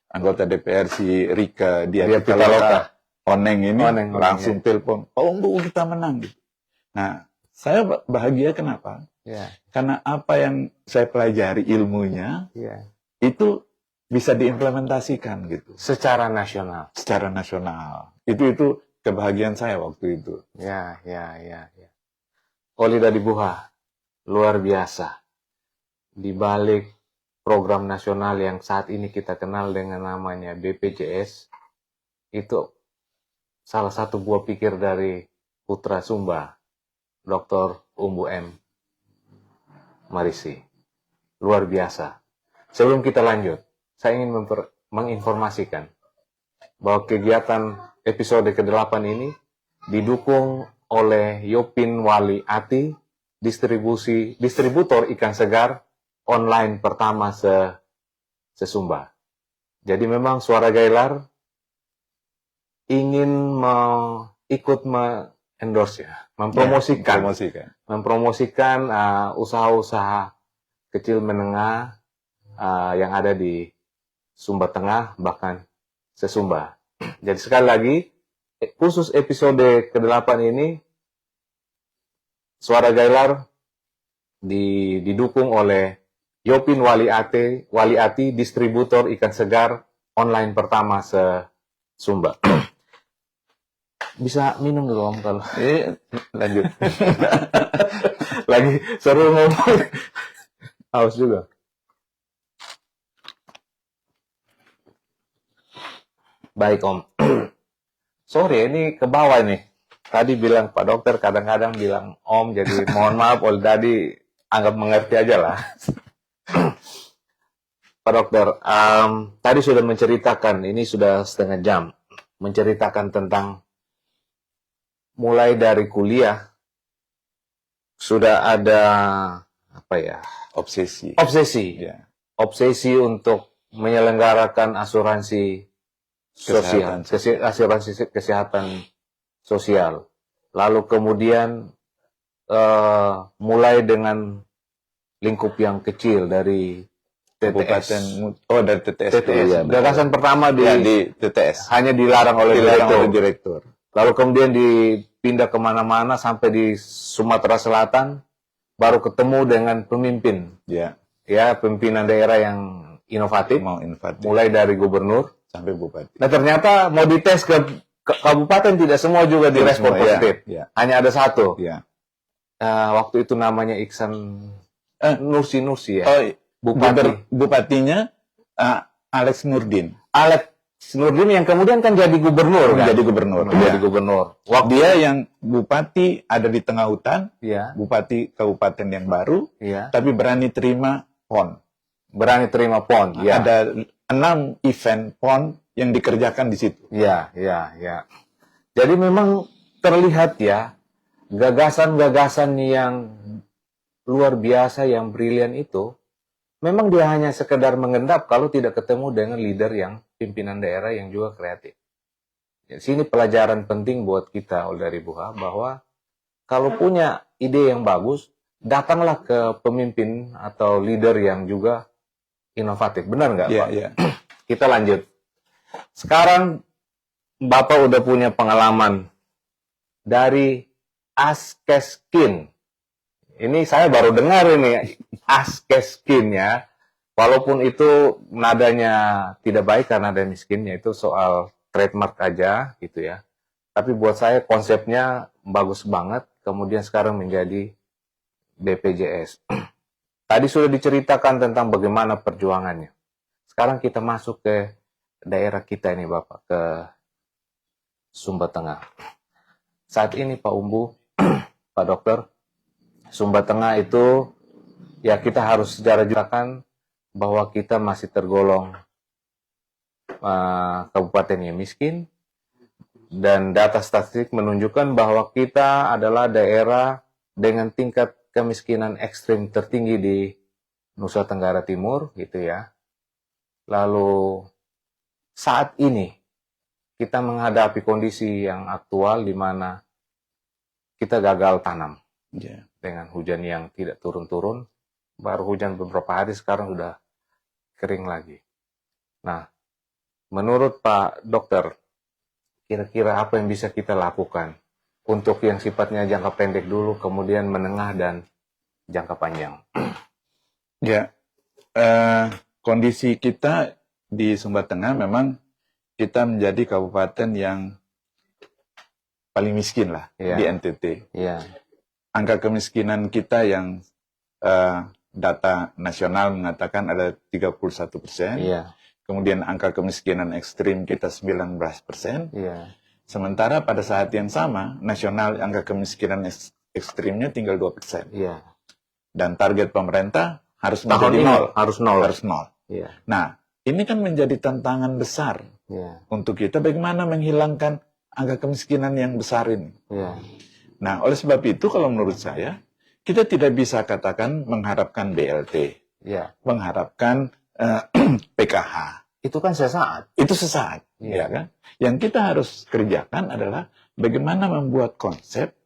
[SPEAKER 2] anggota DPR si Rika
[SPEAKER 1] Dia
[SPEAKER 2] Dia
[SPEAKER 1] Pitaloka.
[SPEAKER 2] Oneng ini
[SPEAKER 1] Oneng,
[SPEAKER 2] langsung telepon, Pak Umbu kita menang. Gitu. Nah, saya bahagia kenapa?
[SPEAKER 1] Ya,
[SPEAKER 2] Karena apa yang saya pelajari ilmunya
[SPEAKER 1] ya.
[SPEAKER 2] itu bisa diimplementasikan gitu
[SPEAKER 1] Secara nasional.
[SPEAKER 2] secara nasional. Itu kebahagiaan saya waktu itu.
[SPEAKER 1] Ya. Oli dari Buha, luar biasa. Di balik program nasional yang saat ini kita kenal dengan namanya BPJS, itu salah satu buah pikir dari putra Sumba, Dr. Umbu M. Marisi. Luar biasa. Sebelum kita lanjut, saya ingin menginformasikan bahwa kegiatan episode ke-8 ini didukung oleh Yopin Wali Ati, distributor ikan segar online pertama se-Sumba. Jadi memang Suara Gailar ingin ikut endorse ya, mempromosikan usaha-usaha kecil menengah yang ada di Sumba Tengah, bahkan se-Sumba. Jadi sekali lagi, khusus episode ke-8 ini, Suara Gailar didukung oleh Yopin Wali Ati, distributor ikan segar online pertama se-Sumba. Bisa minum dulu Om kalau.
[SPEAKER 2] Lanjut.
[SPEAKER 1] Lagi seru ngomong. Haus juga. Baik Om. Sorry, ini ke bawah nih. Tadi bilang Pak Dokter, kadang-kadang bilang Om, jadi mohon maaf, Oli tadi anggap mengerti aja lah. Pak Dokter, tadi sudah menceritakan, ini sudah setengah jam, menceritakan tentang mulai dari kuliah, sudah ada, apa ya,
[SPEAKER 2] Obsesi.
[SPEAKER 1] Ya. Obsesi untuk menyelenggarakan asuransi sosial, asuransi kesehatan sosial. Lalu kemudian mulai dengan lingkup yang kecil dari TTS.
[SPEAKER 2] Dari TTS.
[SPEAKER 1] Ya. Gagasan pertama
[SPEAKER 2] di TTS.
[SPEAKER 1] Hanya dilarang oleh
[SPEAKER 2] direktur.
[SPEAKER 1] Lalu kemudian dipindah kemana-mana sampai di Sumatera Selatan, baru ketemu dengan pemimpin. Ya, pimpinan daerah yang inovatif. Mulai dari gubernur
[SPEAKER 2] sampai bupati.
[SPEAKER 1] Nah ternyata mau dites ke kabupaten tidak semua juga direspon positif. Hanya ada satu. Waktu itu namanya Iksan Nursi ya.
[SPEAKER 2] Bupatinya Alex Nurdin.
[SPEAKER 1] Alex Nurdin yang kemudian kan jadi gubernur.
[SPEAKER 2] Jadi gubernur. Dia yang bupati ada di tengah hutan. Bupati kabupaten yang baru. Tapi berani terima PON. Ada 6 event PON yang dikerjakan di situ.
[SPEAKER 1] Ya. Jadi memang terlihat ya, gagasan-gagasan yang luar biasa, yang brilian itu, memang dia hanya sekedar mengendap kalau tidak ketemu dengan leader yang pimpinan daerah yang juga kreatif. Di sini pelajaran penting buat kita dari Buha, bahwa kalau punya ide yang bagus, datanglah ke pemimpin atau leader yang juga inovatif. Benar nggak Pak?
[SPEAKER 2] Iya.
[SPEAKER 1] Kita lanjut. Sekarang Bapak udah punya pengalaman dari Askeskin. Ini saya baru dengar ini Askeskin ya. Walaupun itu nadanya tidak baik karena ada miskinnya, itu soal trademark aja gitu ya. Tapi buat saya konsepnya bagus banget. Kemudian sekarang menjadi BPJS. Tadi sudah diceritakan tentang bagaimana perjuangannya. Sekarang kita masuk ke daerah kita ini Bapak, ke Sumba Tengah. Saat ini Pak Umbu, Pak Dokter, Sumba Tengah itu ya kita harus secara jelaskan bahwa kita masih tergolong kabupaten yang miskin, dan data statistik menunjukkan bahwa kita adalah daerah dengan tingkat kemiskinan ekstrim tertinggi di Nusa Tenggara Timur gitu ya. Lalu saat ini kita menghadapi kondisi yang aktual di mana kita gagal tanam dengan hujan yang tidak turun-turun. Baru hujan beberapa hari, sekarang sudah kering lagi. Nah, menurut Pak Dokter, kira-kira apa yang bisa kita lakukan untuk yang sifatnya jangka pendek dulu, kemudian menengah dan jangka panjang?
[SPEAKER 2] Ya, kondisi kita di Sumba Tengah memang kita menjadi kabupaten yang paling miskin lah di NTT.
[SPEAKER 1] Iya.
[SPEAKER 2] Angka kemiskinan kita yang data nasional mengatakan ada 31%.
[SPEAKER 1] Iya.
[SPEAKER 2] Kemudian angka kemiskinan ekstrim kita 19%.
[SPEAKER 1] Iya.
[SPEAKER 2] Sementara pada saat yang sama, nasional angka kemiskinan ekstrimnya tinggal 2%.
[SPEAKER 1] Iya.
[SPEAKER 2] Dan target pemerintah harus
[SPEAKER 1] Tahun
[SPEAKER 2] menjadi
[SPEAKER 1] ini
[SPEAKER 2] nol.
[SPEAKER 1] harus nol.
[SPEAKER 2] Harus nol.
[SPEAKER 1] Iya.
[SPEAKER 2] Nah, ini kan menjadi tantangan besar untuk kita bagaimana menghilangkan angka kemiskinan yang besar ini.
[SPEAKER 1] Iya.
[SPEAKER 2] Nah, oleh sebab itu kalau menurut saya, kita tidak bisa katakan mengharapkan BLT, mengharapkan PKH.
[SPEAKER 1] Itu kan sesaat.
[SPEAKER 2] Itu sesaat, ya kan? Yang kita harus kerjakan adalah bagaimana membuat konsep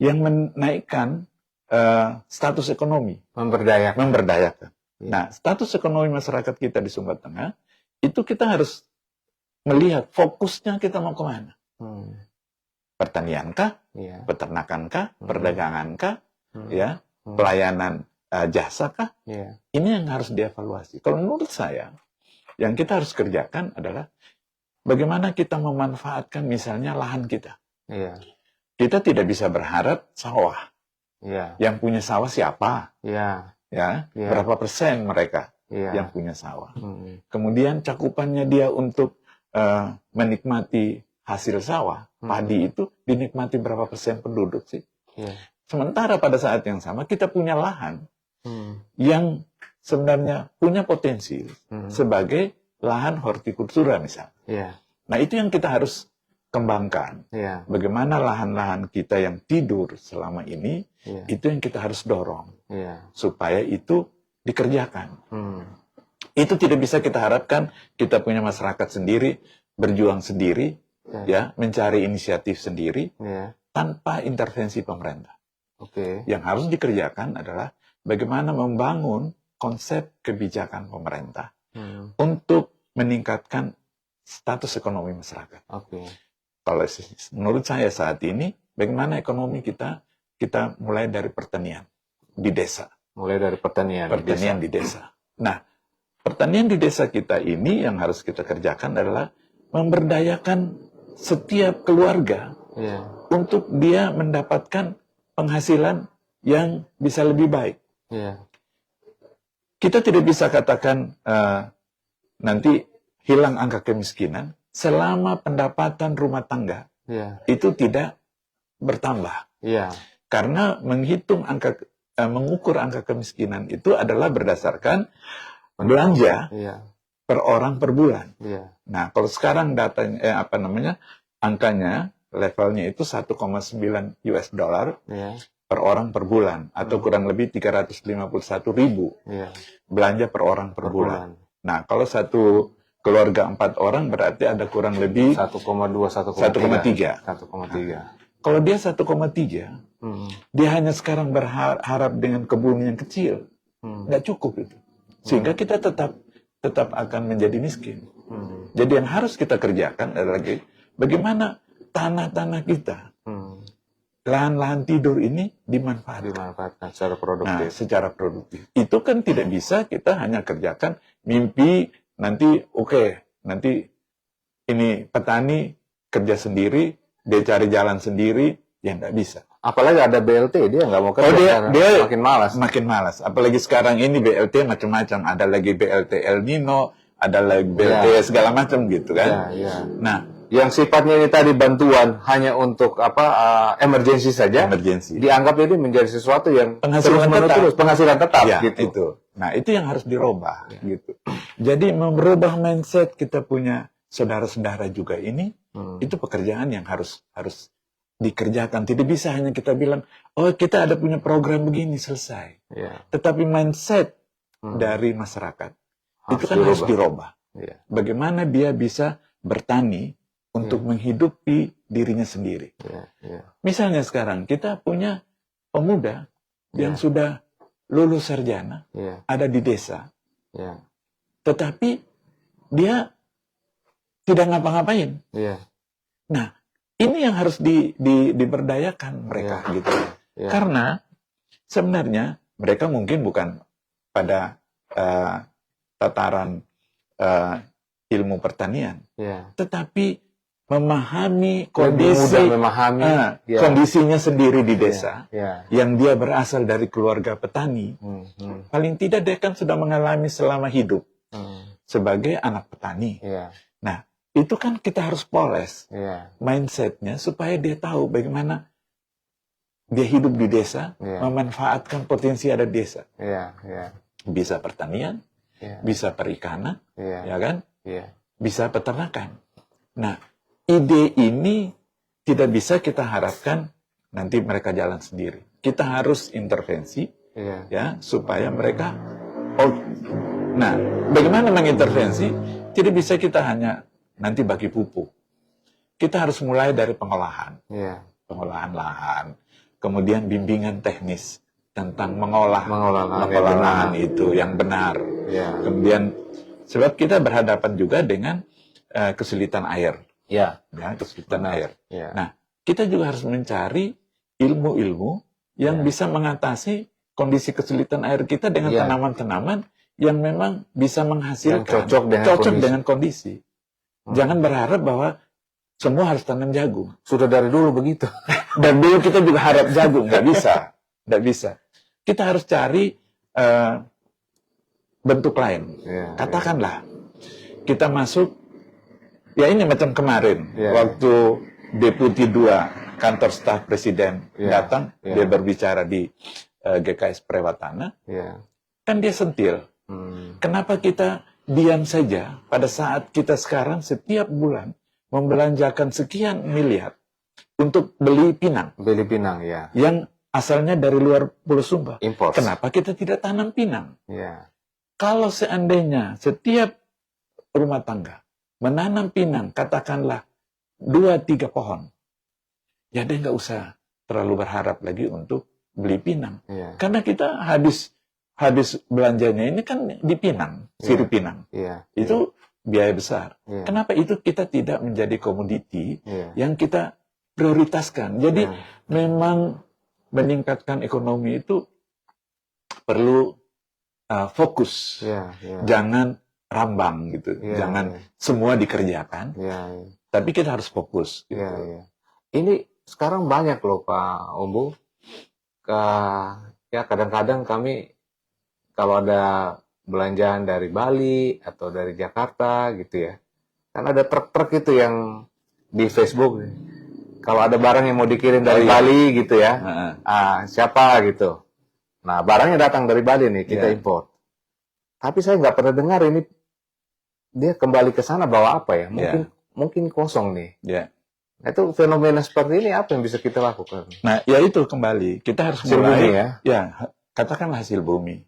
[SPEAKER 2] yang menaikkan status ekonomi. Memberdayakan. Nah, status ekonomi masyarakat kita di Sumba Tengah, itu kita harus melihat fokusnya kita mau kemana. Pertaniankah? Peternakankah? Perdagangankah? Ya, pelayanan jasakah? Ini yang harus dievaluasi. Kalau menurut saya, yang kita harus kerjakan adalah bagaimana kita memanfaatkan misalnya lahan kita. Kita tidak bisa berharap sawah. Yang punya sawah siapa? Berapa persen mereka yang punya sawah? Kemudian cakupannya dia untuk menikmati hasil sawah, padi itu dinikmati berapa persen penduduk sih? Sementara pada saat yang sama kita punya lahan yang sebenarnya punya potensi sebagai lahan hortikultura misalnya. Nah, itu yang kita harus kembangkan. Bagaimana lahan-lahan kita yang tidur selama ini, itu yang kita harus dorong supaya itu dikerjakan. Itu tidak bisa kita harapkan kita punya masyarakat sendiri, berjuang sendiri, mencari inisiatif sendiri tanpa intervensi pemerintah. Yang harus dikerjakan adalah bagaimana membangun konsep kebijakan pemerintah untuk meningkatkan status ekonomi masyarakat. Kalau menurut saya saat ini, bagaimana ekonomi kita mulai dari pertanian di desa.
[SPEAKER 1] Mulai dari pertanian
[SPEAKER 2] di desa. Nah, pertanian di desa kita ini yang harus kita kerjakan adalah memberdayakan setiap keluarga untuk dia mendapatkan penghasilan yang bisa lebih baik. Kita tidak bisa katakan nanti hilang angka kemiskinan selama pendapatan rumah tangga itu tidak bertambah. Karena mengukur angka kemiskinan itu adalah berdasarkan belanja per orang per bulan. Nah, kalau sekarang datanya angkanya levelnya itu 1,9 US dollar per orang per bulan atau kurang lebih 351.000 belanja per orang per bulan. Nah, kalau satu keluarga 4 orang berarti ada kurang lebih 1,3. Kalau dia 1,3, dia hanya sekarang berharap dengan kebun yang kecil, nggak cukup itu. Sehingga kita tetap akan menjadi miskin. Jadi yang harus kita kerjakan adalah bagaimana tanah-tanah kita, lahan-lahan tidur ini dimanfaatkan
[SPEAKER 1] secara produktif.
[SPEAKER 2] Nah, secara produktif. Itu kan tidak bisa kita hanya kerjakan mimpi nanti nanti ini petani kerja sendiri, dia cari jalan sendiri, ya nggak bisa.
[SPEAKER 1] Apalagi ada BLT, dia nggak mau kerja, dia makin malas.
[SPEAKER 2] Makin malas. Apalagi sekarang ini BLT macam-macam. Ada lagi BLT El Nino, ada lagi BLT segala macam gitu kan. Nah,
[SPEAKER 1] yang sifatnya ini tadi bantuan hanya untuk emergensi saja, dianggap ini menjadi sesuatu yang penghasilan tetap gitu.
[SPEAKER 2] Itu. Nah, itu yang harus dirubah gitu. Jadi merubah mindset kita punya saudara-saudara juga ini, itu pekerjaan yang harus dikerjakan. Tidak bisa hanya kita bilang, oh kita ada punya program begini, selesai. Tetapi mindset dari masyarakat itu kan harus dirubah. Bagaimana dia bisa bertani untuk menghidupi dirinya sendiri. Misalnya sekarang kita punya pemuda yang sudah lulus sarjana, ada di desa. Tetapi dia tidak ngapa-ngapain.
[SPEAKER 1] Iya.
[SPEAKER 2] Nah, ini yang harus diberdayakan mereka
[SPEAKER 1] Iya.
[SPEAKER 2] gitu.
[SPEAKER 1] Iya.
[SPEAKER 2] Karena sebenarnya mereka mungkin bukan pada tataran ilmu pertanian,
[SPEAKER 1] Iya.
[SPEAKER 2] tetapi memahami
[SPEAKER 1] Lebih
[SPEAKER 2] kondisi
[SPEAKER 1] mudah memahami. Iya.
[SPEAKER 2] kondisinya sendiri di desa,
[SPEAKER 1] Iya.
[SPEAKER 2] yang dia berasal dari keluarga petani. Paling tidak dia kan sudah mengalami selama hidup sebagai anak petani.
[SPEAKER 1] Iya.
[SPEAKER 2] Nah, itu kan kita harus poles
[SPEAKER 1] Iya.
[SPEAKER 2] mindsetnya supaya dia tahu bagaimana dia hidup di desa,
[SPEAKER 1] Iya.
[SPEAKER 2] memanfaatkan potensi ada di desa.
[SPEAKER 1] Iya. Iya.
[SPEAKER 2] Bisa pertanian,
[SPEAKER 1] Iya.
[SPEAKER 2] bisa perikanan,
[SPEAKER 1] Iya.
[SPEAKER 2] ya kan?
[SPEAKER 1] Iya.
[SPEAKER 2] Bisa peternakan. Nah, ide ini tidak bisa kita harapkan nanti mereka jalan sendiri. Kita harus intervensi,
[SPEAKER 1] Iya.
[SPEAKER 2] ya, supaya mereka. Nah, bagaimana mengintervensi? Tidak bisa kita hanya nanti bagi pupuk. Kita harus mulai dari pengolahan,
[SPEAKER 1] Iya.
[SPEAKER 2] pengolahan lahan, kemudian bimbingan teknis tentang mengolah lahan itu yang benar.
[SPEAKER 1] Iya.
[SPEAKER 2] Kemudian sebab kita berhadapan juga dengan kesulitan air.
[SPEAKER 1] Iya.
[SPEAKER 2] Ya, kesulitan air.
[SPEAKER 1] Iya.
[SPEAKER 2] Nah, kita juga harus mencari ilmu-ilmu yang bisa mengatasi kondisi kesulitan air kita dengan tanaman-tanaman yang memang bisa menghasilkan,
[SPEAKER 1] yang cocok dengan
[SPEAKER 2] kondisi. Jangan berharap bahwa semua harus tanam jagung.
[SPEAKER 1] Sudah dari dulu begitu.
[SPEAKER 2] Dan dulu kita juga harap jagung, nggak bisa. Nggak bisa. Kita harus cari bentuk lain.
[SPEAKER 1] Iya.
[SPEAKER 2] Katakanlah, kita masuk, ya ini macam kemarin, waktu Deputi 2 kantor staf presiden datang, dia berbicara di GKS Prewatana, kan dia sentil. Kenapa kita diam saja pada saat kita sekarang setiap bulan membelanjakan sekian miliar untuk beli pinang.
[SPEAKER 1] Beli pinang, ya.
[SPEAKER 2] Yang asalnya dari luar Pulau Sumba.
[SPEAKER 1] Import.
[SPEAKER 2] Kenapa kita tidak tanam pinang?
[SPEAKER 1] Ya.
[SPEAKER 2] Kalau seandainya setiap rumah tangga menanam pinang, katakanlah 2-3 pohon, ya dia nggak usah terlalu berharap lagi untuk beli pinang.
[SPEAKER 1] Ya.
[SPEAKER 2] Karena kita habis belanjanya ini kan di pinang, sirip pinang.
[SPEAKER 1] Ya.
[SPEAKER 2] Itu biaya besar.
[SPEAKER 1] Ya.
[SPEAKER 2] Kenapa itu kita tidak menjadi komoditi yang kita prioritaskan? Jadi memang meningkatkan ekonomi itu perlu fokus. Jangan rambang gitu. Jangan semua dikerjakan. Tapi kita harus fokus. Gitu.
[SPEAKER 1] Ini sekarang banyak loh Pak Ombu. Ya kadang-kadang kami kalau ada belanjaan dari Bali atau dari Jakarta gitu ya, kan ada truk-truk itu yang di Facebook. Kalau ada barang yang mau dikirim dari Bali gitu ya, siapa gitu. Nah barangnya datang dari Bali nih, kita import. Tapi saya nggak pernah dengar ini dia kembali ke sana bawa apa ya? Mungkin kosong nih. Itu fenomena seperti ini apa yang bisa kita lakukan?
[SPEAKER 2] Nah, ya itu kembali kita harus mulai katakanlah hasil bumi.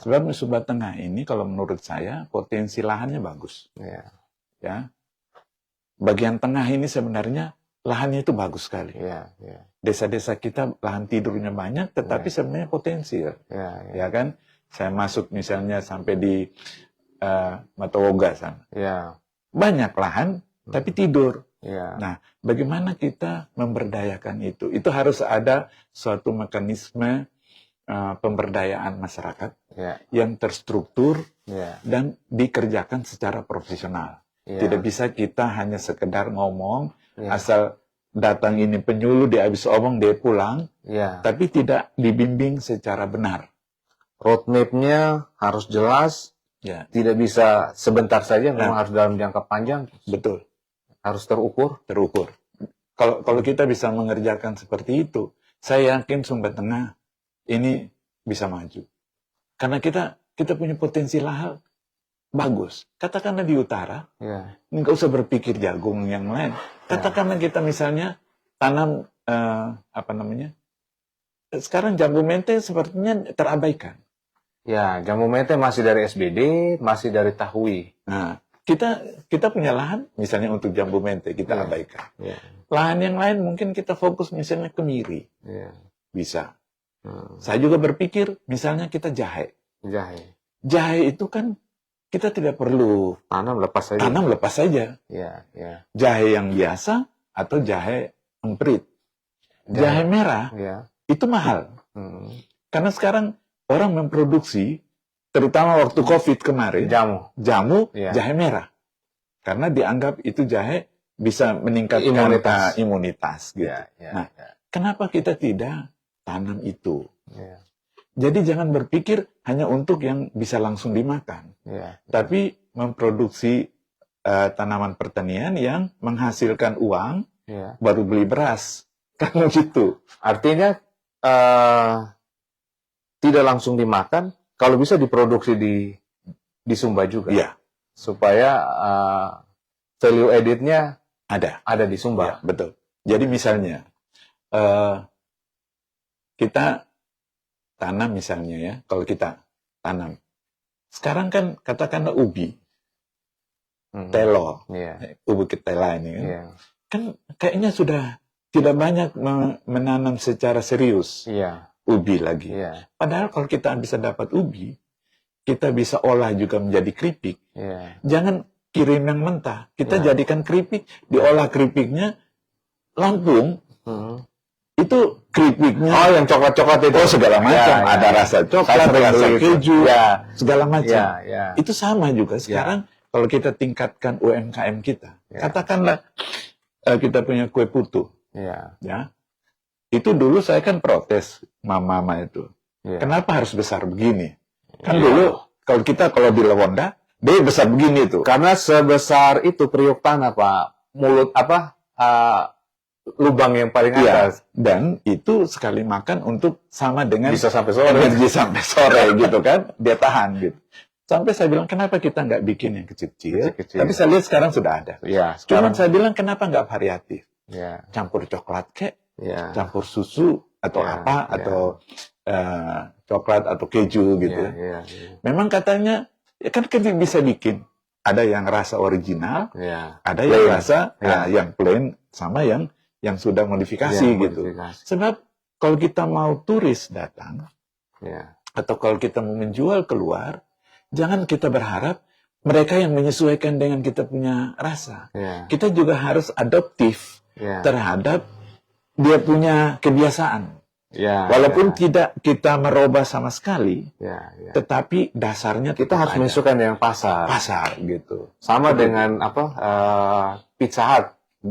[SPEAKER 2] Sebab Sumba Tengah ini kalau menurut saya potensi lahannya bagus. Ya. Bagian tengah ini sebenarnya lahannya itu bagus sekali. Desa-desa kita lahan tidurnya banyak, tetapi sebenarnya potensial. Ya kan? Saya masuk misalnya sampai di Matawoga sana. Banyak lahan, tapi tidur. Nah, bagaimana kita memberdayakan itu? Itu harus ada suatu mekanisme pemberdayaan masyarakat yang terstruktur dan dikerjakan secara profesional. Tidak bisa kita hanya sekedar ngomong, asal datang ini penyuluh, dia habis omong, dia pulang, tapi tidak dibimbing secara benar.
[SPEAKER 1] Roadmap-nya harus jelas, tidak bisa sebentar saja, memang harus dalam jangka panjang.
[SPEAKER 2] Betul.
[SPEAKER 1] Harus terukur.
[SPEAKER 2] Kalau kita bisa mengerjakan seperti itu, saya yakin Sumba Tengah ini bisa maju. Karena kita punya potensi lahan bagus. Katakanlah di utara, nggak usah berpikir jagung yang lain. Katakanlah kita misalnya tanam sekarang jambu mente sepertinya terabaikan.
[SPEAKER 1] Jambu mente masih dari SBD, masih dari Tahui.
[SPEAKER 2] Nah, kita punya lahan misalnya untuk jambu mente kita abaikan. Lahan yang lain mungkin kita fokus misalnya kemiri. Bisa. Saya juga berpikir misalnya kita jahe. Jahe itu kan kita tidak perlu
[SPEAKER 1] Tanam lepas saja.
[SPEAKER 2] tanam lepas saja.
[SPEAKER 1] Ya, ya.
[SPEAKER 2] Jahe yang biasa atau jahe emprit. Jahe merah
[SPEAKER 1] Ya.
[SPEAKER 2] itu mahal.
[SPEAKER 1] Hmm.
[SPEAKER 2] Karena sekarang orang memproduksi, terutama waktu COVID kemarin, jamu
[SPEAKER 1] Ya.
[SPEAKER 2] jahe merah. Karena dianggap itu jahe bisa meningkatkan imunitas gitu.
[SPEAKER 1] Ya, ya,
[SPEAKER 2] Nah,
[SPEAKER 1] ya.
[SPEAKER 2] kenapa kita tidak tanam itu?
[SPEAKER 1] Ya.
[SPEAKER 2] Jadi jangan berpikir hanya untuk yang bisa langsung dimakan.
[SPEAKER 1] Ya.
[SPEAKER 2] Tapi memproduksi tanaman pertanian yang menghasilkan uang,
[SPEAKER 1] Ya.
[SPEAKER 2] baru beli beras. Kan gitu.
[SPEAKER 1] Artinya tidak langsung dimakan, kalau bisa diproduksi di Sumba juga.
[SPEAKER 2] Iya.
[SPEAKER 1] Supaya value added-nya
[SPEAKER 2] ada
[SPEAKER 1] di Sumba.
[SPEAKER 2] Ya, betul. Jadi misalnya kita tanam misalnya ya, kalau kita tanam. Sekarang kan katakanlah ubi, telo, ubi ketela ini kan. Kan kayaknya sudah tidak banyak menanam secara serius ubi lagi. Padahal kalau kita bisa dapat ubi, kita bisa olah juga menjadi keripik. Jangan kirim yang mentah. Kita jadikan keripik, diolah keripiknya Lampung. Itu keripiknya.
[SPEAKER 1] Oh, yang coklat-coklat itu.
[SPEAKER 2] Oh, segala macam. Ada rasa coklat, rasa keju, segala macam. Itu sama juga. Sekarang kalau kita tingkatkan UMKM kita, katakanlah kita punya kue putu. Ya. Itu dulu saya kan protes mama itu. Kenapa harus besar begini? Kan dulu kalau di Lewonda, dia besar begini itu.
[SPEAKER 1] Karena sebesar itu periuk tanah, Pak. Mulut lubang yang paling atas.
[SPEAKER 2] Dan itu sekali makan untuk sama dengan
[SPEAKER 1] bisa sampai sore.
[SPEAKER 2] Energi sampai sore gitu kan. Dia tahan gitu. Sampai saya bilang, kenapa kita nggak bikin yang kecil-kecil? Tapi saya lihat sekarang sudah ada. Cuman saya bilang, kenapa nggak variatif? Campur coklat kek, campur susu, atau atau coklat atau keju gitu. Memang katanya, ya kan kita bisa bikin. Ada yang rasa original, ada yang rasa yang plain, sama yang sudah modifikasi gitu. Sebab kalau kita mau turis datang, atau kalau kita mau menjual keluar, jangan kita berharap mereka yang menyesuaikan dengan kita punya rasa. Kita juga harus adoptif terhadap dia punya kebiasaan. Walaupun tidak kita merubah sama sekali, tetapi dasarnya
[SPEAKER 1] kita harus menyesuaikan dengan pasar
[SPEAKER 2] gitu.
[SPEAKER 1] Sama dengan Pizza Hut,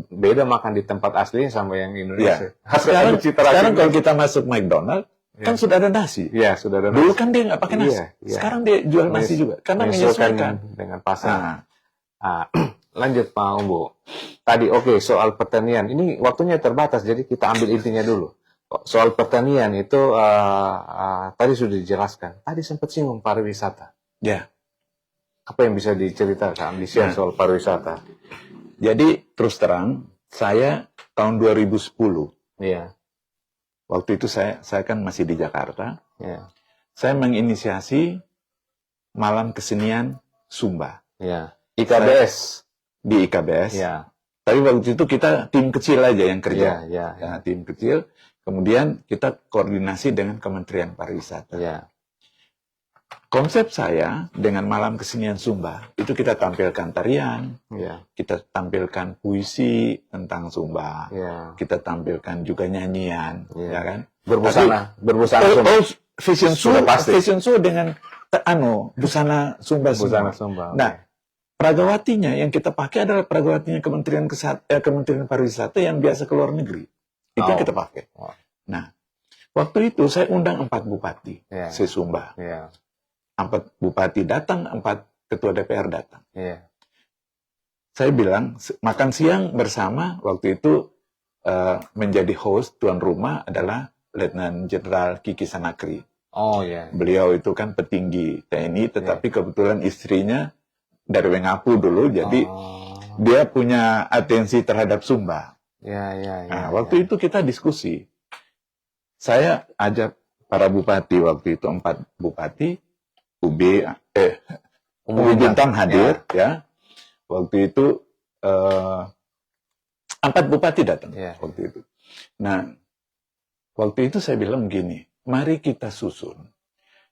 [SPEAKER 1] beda makan di tempat aslinya sama yang Indonesia.
[SPEAKER 2] Sekarang kalau kita masuk McDonald, kan sudah ada nasi.
[SPEAKER 1] Sudah ada nasi.
[SPEAKER 2] Dulu kan dia nggak pakai nasi. Sekarang dia jual nasi juga, karena menyesuaikan
[SPEAKER 1] dengan pasar. Lanjut Pak Umbu. Tadi soal pertanian. Ini waktunya terbatas, jadi kita ambil intinya dulu. Soal pertanian itu tadi sudah dijelaskan. Tadi sempat singgung pariwisata. Apa yang bisa diceritakan, di-share soal pariwisata?
[SPEAKER 2] Jadi terus terang, saya tahun 2010. Waktu itu saya kan masih di Jakarta. Saya menginisiasi Malam Kesenian Sumba.
[SPEAKER 1] IKBS.
[SPEAKER 2] Di IKBS. Tapi waktu itu kita tim kecil aja yang kerja. Tim kecil. Kemudian kita koordinasi dengan Kementerian Pariwisata. Konsep saya dengan Malam Kesenian Sumba, itu kita tampilkan tarian, kita tampilkan puisi tentang Sumba, kita tampilkan juga nyanyian, ya kan?
[SPEAKER 1] Berbusana Sumba.
[SPEAKER 2] Fashion show dengan busana Sumba. Nah, pragawatinya yang kita pakai adalah pragawatinya Kementerian Pariwisata yang biasa ke luar negeri. Itu yang kita pakai. Nah, waktu itu saya undang 4 bupati se-Sumba. 4 bupati datang, 4 ketua DPR datang. Saya bilang, makan siang bersama, waktu itu menjadi host, tuan rumah adalah Letnan Jenderal Kiki Sanakri. Beliau itu kan petinggi TNI, tetapi kebetulan istrinya dari Wengapu dulu, jadi dia punya atensi terhadap Sumba. Waktu itu kita diskusi. Saya ajak para bupati waktu itu, 4 bupati, Ubi Bintang hadir, Waktu itu 4 bupati datang waktu itu. Nah, waktu itu saya bilang begini, mari kita susun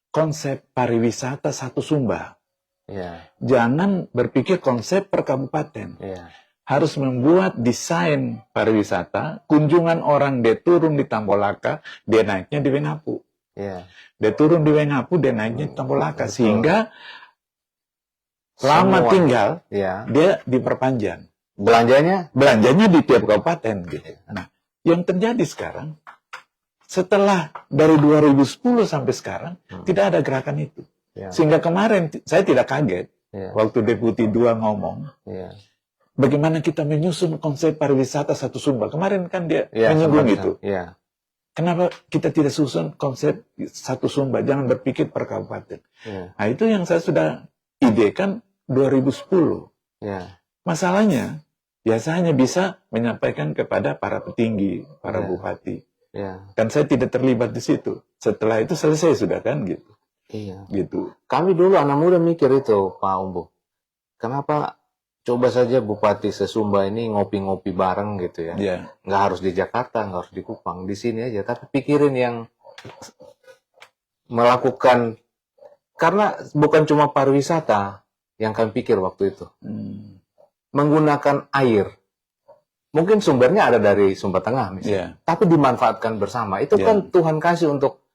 [SPEAKER 2] konsep pariwisata satu Sumba.
[SPEAKER 1] Iya.
[SPEAKER 2] Jangan berpikir konsep per kabupaten.
[SPEAKER 1] Iya.
[SPEAKER 2] Harus membuat desain pariwisata, kunjungan orang dia turun di Tambolaka, dia naiknya di Wengapu.
[SPEAKER 1] Iya.
[SPEAKER 2] Dia turun di Wengapu, dia naiknya di Tambolaka. Sehingga lama
[SPEAKER 1] Semua.
[SPEAKER 2] tinggal,
[SPEAKER 1] Iya.
[SPEAKER 2] dia diperpanjang.
[SPEAKER 1] Belanjanya
[SPEAKER 2] di tiap kabupaten. Gitu. Nah, yang terjadi sekarang, setelah dari 2010 sampai sekarang, tidak ada gerakan itu.
[SPEAKER 1] Iya.
[SPEAKER 2] Sehingga kemarin, saya tidak kaget,
[SPEAKER 1] Iya.
[SPEAKER 2] waktu Deputi 2 ngomong,
[SPEAKER 1] Iya.
[SPEAKER 2] bagaimana kita menyusun konsep pariwisata satu Sumba. Kemarin kan dia
[SPEAKER 1] Iya,
[SPEAKER 2] menyinggung
[SPEAKER 1] sampai
[SPEAKER 2] itu.
[SPEAKER 1] Iya.
[SPEAKER 2] Kenapa kita tidak susun konsep satu Sumba? Jangan berpikir per kabupaten.
[SPEAKER 1] Iya.
[SPEAKER 2] Nah, itu yang saya sudah idekan 2010.
[SPEAKER 1] Iya.
[SPEAKER 2] Masalahnya, ya saya hanya bisa menyampaikan kepada para petinggi, para
[SPEAKER 1] Iya.
[SPEAKER 2] bupati.
[SPEAKER 1] Iya.
[SPEAKER 2] Dan saya tidak terlibat di situ. Setelah itu selesai sudah kan gitu.
[SPEAKER 1] Iya.
[SPEAKER 2] Gitu.
[SPEAKER 1] Kami dulu anak muda mikir itu, Pak Umbu. Kenapa coba saja Bupati se-Sumba ini ngopi-ngopi bareng gitu ya.
[SPEAKER 2] Ya.
[SPEAKER 1] Nggak harus di Jakarta, nggak harus di Kupang, di sini aja. Tapi pikirin yang melakukan, karena bukan cuma pariwisata yang kami pikir waktu itu. Menggunakan air. Mungkin sumbernya ada dari Sumba Tengah misalnya.
[SPEAKER 2] Ya.
[SPEAKER 1] Tapi dimanfaatkan bersama. Itu
[SPEAKER 2] Ya.
[SPEAKER 1] kan Tuhan kasih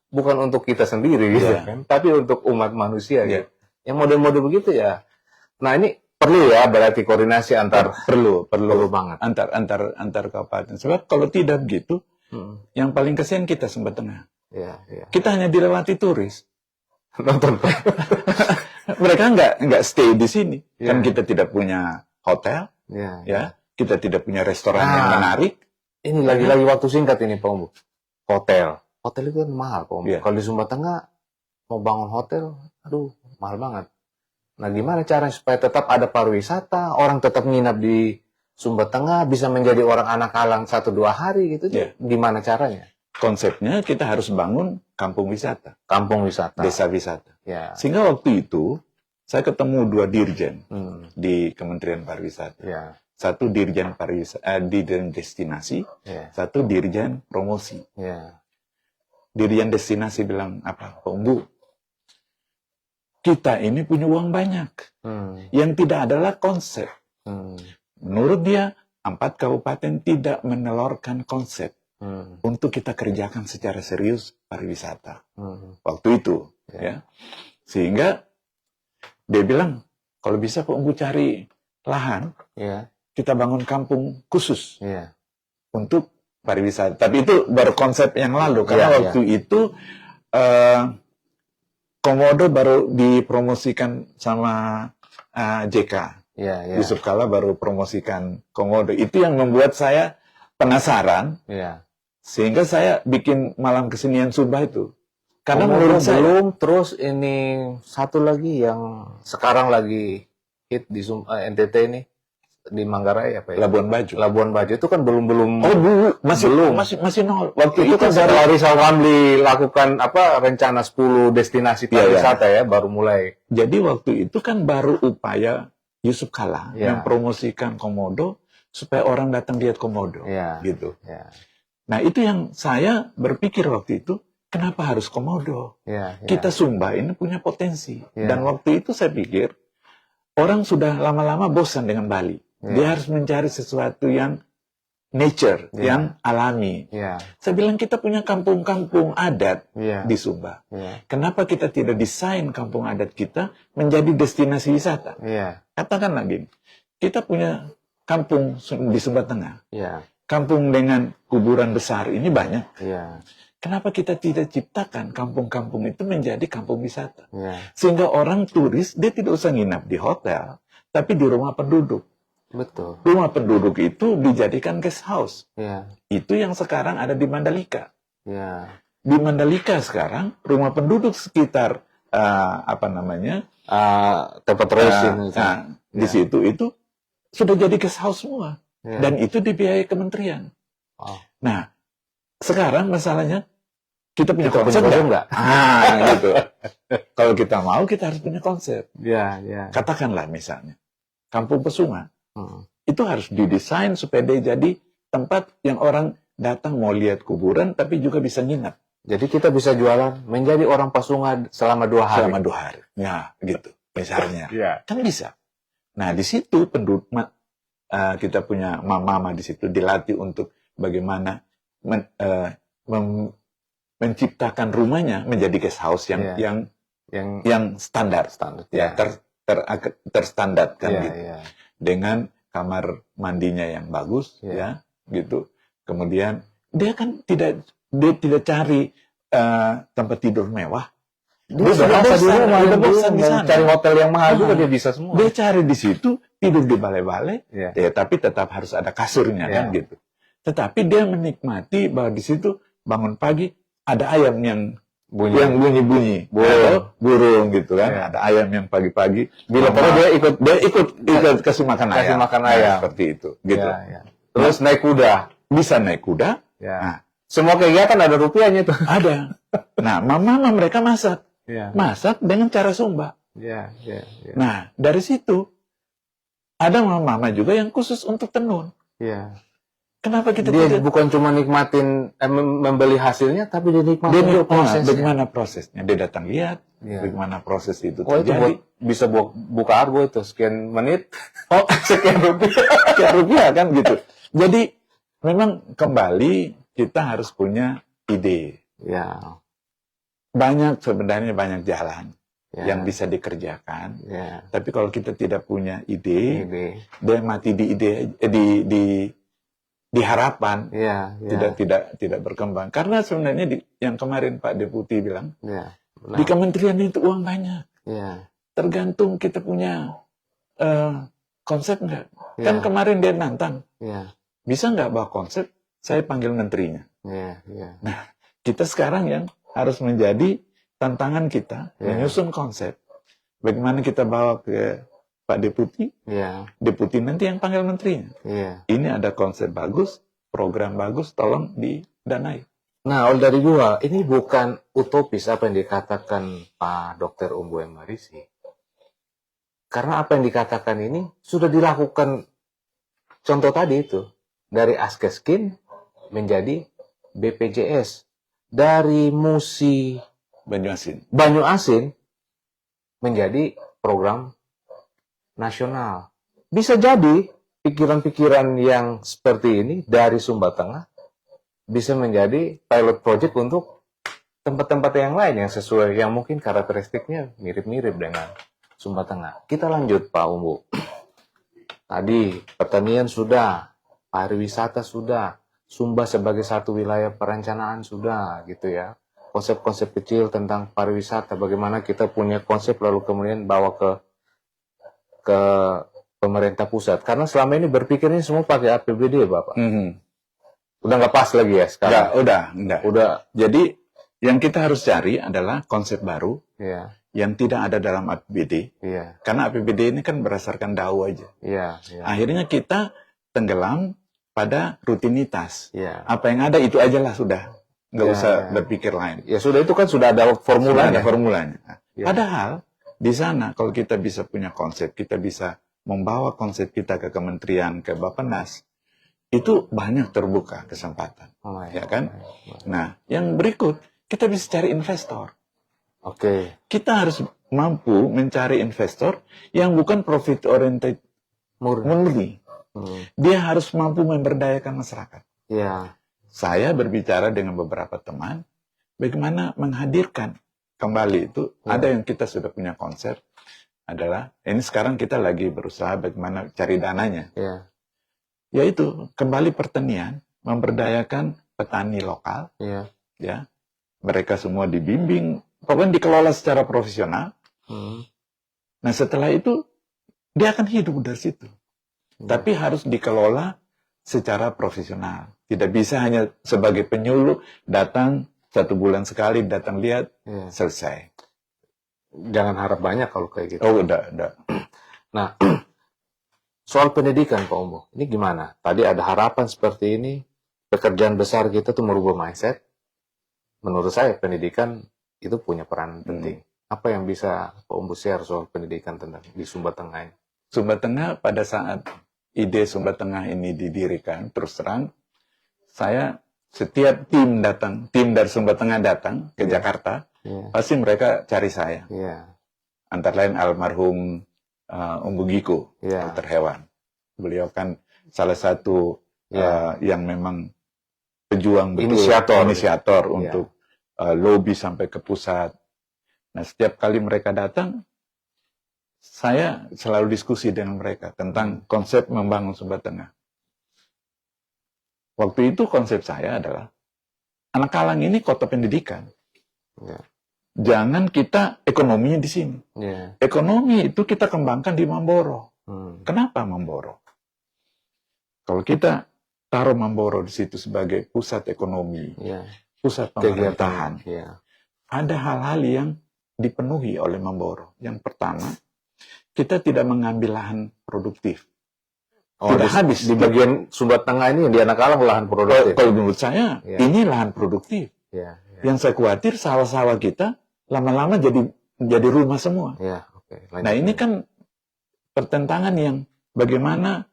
[SPEAKER 1] bukan untuk kita sendiri gitu
[SPEAKER 2] Ya.
[SPEAKER 1] kan. Tapi untuk umat manusia
[SPEAKER 2] Ya.
[SPEAKER 1] gitu. Yang model-model begitu ya. Nah ini perlu ya berarti koordinasi antar
[SPEAKER 2] Perlu
[SPEAKER 1] banget.
[SPEAKER 2] antar kabupaten. Sebab kalau tidak begitu, yang paling kesian kita Sumba Tengah.
[SPEAKER 1] Ya, ya.
[SPEAKER 2] Kita hanya dilewati turis.
[SPEAKER 1] Nonton.
[SPEAKER 2] Mereka nggak stay di sini.
[SPEAKER 1] Ya.
[SPEAKER 2] Kan kita tidak punya hotel,
[SPEAKER 1] Ya.
[SPEAKER 2] ya. Kita tidak punya restoran yang menarik.
[SPEAKER 1] Ini lagi-lagi waktu singkat ini Pak Umbu. Hotel itu kan mahal Pak Umbu.
[SPEAKER 2] Ya.
[SPEAKER 1] Kalau di Sumba Tengah mau bangun hotel, aduh mahal banget. Nah gimana caranya supaya tetap ada pariwisata, orang tetap nginap di Sumba Tengah, bisa menjadi orang anak alang 1-2 hari gitu.
[SPEAKER 2] Ya.
[SPEAKER 1] Gimana caranya?
[SPEAKER 2] Konsepnya kita harus bangun kampung wisata,
[SPEAKER 1] Kampung wisata.
[SPEAKER 2] desa wisata.
[SPEAKER 1] Ya.
[SPEAKER 2] Sehingga waktu itu saya ketemu 2 dirjen
[SPEAKER 1] Hmm.
[SPEAKER 2] di Kementerian Pariwisata.
[SPEAKER 1] Ya.
[SPEAKER 2] Satu dirjen dirjen destinasi,
[SPEAKER 1] Ya.
[SPEAKER 2] satu dirjen promosi.
[SPEAKER 1] Ya.
[SPEAKER 2] Dirjen destinasi bilang apa? Pak Umbu, kita ini punya uang banyak. Yang tidak adalah konsep. Menurut dia, 4 kabupaten tidak menelorkan konsep untuk kita kerjakan secara serius pariwisata. Waktu itu, ya. Sehingga dia bilang, kalau bisa Pak Umbu cari lahan,
[SPEAKER 1] Ya.
[SPEAKER 2] kita bangun kampung khusus
[SPEAKER 1] Ya.
[SPEAKER 2] untuk pariwisata. Tapi itu baru konsep yang lalu, karena
[SPEAKER 1] Ya,
[SPEAKER 2] waktu itu Komodo baru dipromosikan sama JK.
[SPEAKER 1] Ya. Ya.
[SPEAKER 2] Yusuf Kala baru promosikan Komodo. Itu yang membuat saya penasaran,
[SPEAKER 1] Ya.
[SPEAKER 2] sehingga saya bikin Malam Kesenian Sumba itu. Karena
[SPEAKER 1] Komodo
[SPEAKER 2] menurut saya,
[SPEAKER 1] belum, terus ini satu lagi yang sekarang lagi hit di NTT ini, di Manggarai apa ya?
[SPEAKER 2] Labuan Bajo.
[SPEAKER 1] Labuan Bajo itu kan belum
[SPEAKER 2] Masih nol. Waktu
[SPEAKER 1] itu kan
[SPEAKER 2] baru
[SPEAKER 1] setelah Rizal Ramli lakukan rencana 10 destinasi pariwisata ya, baru mulai.
[SPEAKER 2] Jadi waktu itu kan baru upaya Yusuf Kala
[SPEAKER 1] Ya.
[SPEAKER 2] mempromosikan Komodo supaya orang datang lihat Komodo,
[SPEAKER 1] Ya.
[SPEAKER 2] gitu.
[SPEAKER 1] Ya.
[SPEAKER 2] Nah itu yang saya berpikir waktu itu, kenapa harus Komodo?
[SPEAKER 1] Ya. Ya.
[SPEAKER 2] Kita Sumba ini punya potensi.
[SPEAKER 1] Ya.
[SPEAKER 2] Dan waktu itu saya pikir orang sudah lama-lama bosan dengan Bali.
[SPEAKER 1] Ya.
[SPEAKER 2] Dia harus mencari sesuatu yang nature,
[SPEAKER 1] Ya.
[SPEAKER 2] yang alami.
[SPEAKER 1] Ya.
[SPEAKER 2] Saya bilang kita punya kampung-kampung adat
[SPEAKER 1] Ya.
[SPEAKER 2] di Sumba.
[SPEAKER 1] Ya.
[SPEAKER 2] Kenapa kita tidak desain kampung adat kita menjadi destinasi wisata?
[SPEAKER 1] Ya.
[SPEAKER 2] Katakan lagi, kita punya kampung di Sumba Tengah.
[SPEAKER 1] Ya.
[SPEAKER 2] Kampung dengan kuburan besar ini banyak.
[SPEAKER 1] Ya.
[SPEAKER 2] Kenapa kita tidak ciptakan kampung-kampung itu menjadi kampung wisata?
[SPEAKER 1] Ya.
[SPEAKER 2] Sehingga orang turis, dia tidak usah nginap di hotel, tapi di rumah penduduk.
[SPEAKER 1] Betul.
[SPEAKER 2] Rumah penduduk itu dijadikan guest house.
[SPEAKER 1] Ya.
[SPEAKER 2] Itu yang sekarang ada di Mandalika.
[SPEAKER 1] Ya.
[SPEAKER 2] Di Mandalika sekarang, rumah penduduk sekitar,
[SPEAKER 1] Tempat racing
[SPEAKER 2] di situ itu sudah jadi guest house semua.
[SPEAKER 1] Ya.
[SPEAKER 2] Dan itu dibiayai kementerian.
[SPEAKER 1] Oh.
[SPEAKER 2] Nah, sekarang masalahnya, kita punya
[SPEAKER 1] Kita
[SPEAKER 2] konsep
[SPEAKER 1] punya konsep
[SPEAKER 2] nggak? Gitu. Kalau kita mau, kita harus punya konsep.
[SPEAKER 1] Ya. Ya.
[SPEAKER 2] Katakanlah misalnya, Kampung Pesunga.
[SPEAKER 1] Hmm.
[SPEAKER 2] Itu harus didesain supaya dia jadi tempat yang orang datang mau lihat kuburan, tapi juga bisa nginap.
[SPEAKER 1] Jadi kita bisa jualan menjadi orang Pasunga selama 2 hari.
[SPEAKER 2] Selama 2 hari. Ya, gitu. misalnya.
[SPEAKER 1] Iya.
[SPEAKER 2] Kan bisa. Nah, di situ kita punya mama di situ dilatih untuk bagaimana menciptakan rumahnya menjadi guest house yang standar ya, terstandar kan gitu. Dengan kamar mandinya yang bagus ya gitu. Kemudian dia tidak cari tempat tidur mewah. Dia sudah bosan di sana.
[SPEAKER 1] Cari hotel yang mahal juga dia bisa semua.
[SPEAKER 2] Dia cari di situ, tidur di balai-balai, ya tapi tetap harus ada kasurnya kan gitu. Tetapi dia menikmati bahwa di situ bangun pagi ada ayam yang bunyi-bunyi, atau burung gitu kan. Ada ayam yang pagi-pagi. Bila perlu dia ikut kasih makan ayam. Seperti itu, gitu.
[SPEAKER 1] Terus naik kuda,
[SPEAKER 2] bisa naik kuda. Nah,
[SPEAKER 1] semua kegiatan ada rupiahnya tuh.
[SPEAKER 2] Ada. Nah, mama mereka masak. Masak dengan cara Sumba. Nah, dari situ ada mama juga yang khusus untuk tenun. Kenapa kita
[SPEAKER 1] dia bukan cuma nikmatin membeli hasilnya, tapi dia nikmatin prosesnya.
[SPEAKER 2] Bagaimana prosesnya? Dia datang lihat bagaimana proses itu terjadi.
[SPEAKER 1] Itu bisa buka argo itu sekian menit,
[SPEAKER 2] sekian rupiah kan gitu. Jadi memang kembali kita harus punya ide. Sebenarnya banyak jalan yang bisa dikerjakan. Tapi kalau kita tidak punya ide, dia mati di ide di harapan, tidak berkembang. Karena sebenarnya yang kemarin Pak Deputi bilang, di kementerian itu uang banyak. Tergantung kita punya konsep nggak. Kan kemarin dia nantang, bisa nggak bawa konsep, saya panggil menterinya. Nah, kita sekarang yang harus menjadi tantangan kita menyusun konsep. Bagaimana kita bawa ke Pak Deputi, Deputi nanti yang panggil menterinya. Ini ada konsep bagus, program bagus, tolong didanai.
[SPEAKER 1] Nah, dari gua, ini bukan utopis apa yang dikatakan Pak Dr. Umbu M. Marisi. Karena apa yang dikatakan ini sudah dilakukan, contoh tadi itu, dari Askeskin menjadi BPJS. Dari Musi Banyu Asin menjadi program nasional. Bisa jadi pikiran-pikiran yang seperti ini dari Sumba Tengah bisa menjadi pilot project untuk tempat-tempat yang lain yang sesuai, yang mungkin karakteristiknya mirip-mirip dengan Sumba Tengah. Kita lanjut Pak Umbu. Tadi pertanian sudah, pariwisata sudah, Sumba sebagai satu wilayah perencanaan sudah gitu ya. Konsep-konsep kecil tentang pariwisata, bagaimana kita punya konsep lalu kemudian bawa ke pemerintah pusat. Karena selama ini berpikirnya semua pakai APBD, Bapak. Udah nggak pas lagi ya sekarang?
[SPEAKER 2] Udah. Jadi yang kita harus cari adalah konsep baru yang tidak ada dalam APBD. Karena APBD ini kan berdasarkan DAU aja. Akhirnya kita tenggelam pada rutinitas. Apa yang ada itu aja lah sudah. Nggak usah berpikir lain.
[SPEAKER 1] Ya sudah, itu kan sudah ada formulanya.
[SPEAKER 2] Padahal di sana kalau kita bisa punya konsep, kita bisa membawa konsep kita ke kementerian, ke Bappenas, itu banyak terbuka kesempatan. Ya kan? Nah, yang berikut, kita bisa cari investor. Kita harus mampu mencari investor yang bukan profit oriented murni. Dia harus mampu memberdayakan masyarakat. Saya berbicara dengan beberapa teman, bagaimana menghadirkan kembali itu. Ada yang kita sudah punya konsep, adalah ini sekarang kita lagi berusaha bagaimana cari dananya. Yaitu kembali pertanian, memberdayakan petani lokal. Ya, mereka semua dibimbing, pokoknya dikelola secara profesional. Nah setelah itu dia akan hidup dari situ. Tapi harus dikelola secara profesional. Tidak bisa hanya sebagai penyuluh, datang 1 bulan sekali, datang lihat, selesai.
[SPEAKER 1] Jangan harap banyak kalau kayak gitu.
[SPEAKER 2] Udah.
[SPEAKER 1] Nah, soal pendidikan Pak Umbu, ini gimana? Tadi ada harapan seperti ini, pekerjaan besar kita tuh merubah mindset. Menurut saya pendidikan itu punya peran penting. Apa yang bisa Pak Umbu share soal pendidikan tentang di Sumba Tengah ini?
[SPEAKER 2] Sumba Tengah pada saat ide Sumba Tengah ini didirikan, terus terang, saya setiap tim dari Sumba Tengah datang ke Jakarta, pasti mereka cari saya. antara lain almarhum Umbugiko,
[SPEAKER 1] Ya.
[SPEAKER 2] dokter hewan. Beliau kan salah satu yang memang pejuang betul, inisiator untuk lobby sampai ke pusat. Nah, setiap kali mereka datang, saya selalu diskusi dengan mereka tentang konsep membangun Sumba Tengah. Waktu itu konsep saya adalah, Anak Kalang ini kota pendidikan.
[SPEAKER 1] Ya.
[SPEAKER 2] Jangan kita ekonominya di sini.
[SPEAKER 1] Ya.
[SPEAKER 2] Ekonomi itu kita kembangkan di Mamboro. Kenapa Mamboro? Kalau kita taruh Mamboro di situ sebagai pusat ekonomi, pusat pemerintahan, ada hal-hal yang dipenuhi oleh Mamboro. Yang pertama, kita tidak mengambil lahan produktif. Tidak habis.
[SPEAKER 1] Di bagian Sumba Tengah ini di Anak Kalang lahan produktif.
[SPEAKER 2] Kalau menurut saya, ini lahan produktif. Yang saya khawatir sawah-sawah kita lama-lama jadi rumah semua. Nah, ini kan pertentangan yang bagaimana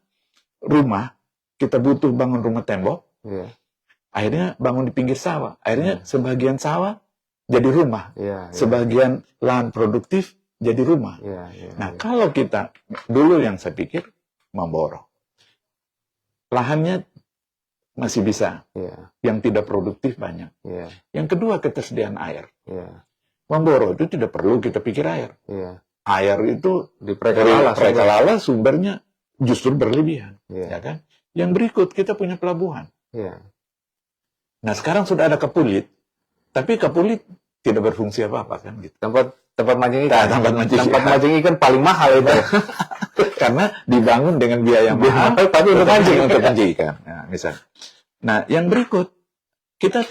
[SPEAKER 2] rumah, kita butuh bangun rumah tembok, akhirnya bangun di pinggir sawah. Akhirnya sebagian sawah jadi rumah. Sebagian lahan produktif jadi rumah. Nah, kalau kita, dulu yang saya pikir, Mamboro. Lahannya masih bisa. Yang tidak produktif banyak. Yang kedua, ketersediaan air. Mamboro itu tidak perlu kita pikir air. Air itu di Prekalala sumbernya justru berlebihan. Ya kan? Yang berikut, kita punya pelabuhan. Nah, sekarang sudah ada Kapulit, tapi Kapulit tidak berfungsi apa-apa kan gitu.
[SPEAKER 1] Tempat mancing ikan.
[SPEAKER 2] Tempat
[SPEAKER 1] mancing ikan paling mahal itu.
[SPEAKER 2] Karena dibangun dengan biaya mahal, tapi untuk mancing ikan. Nah, misal. Nah, yang berikut, kita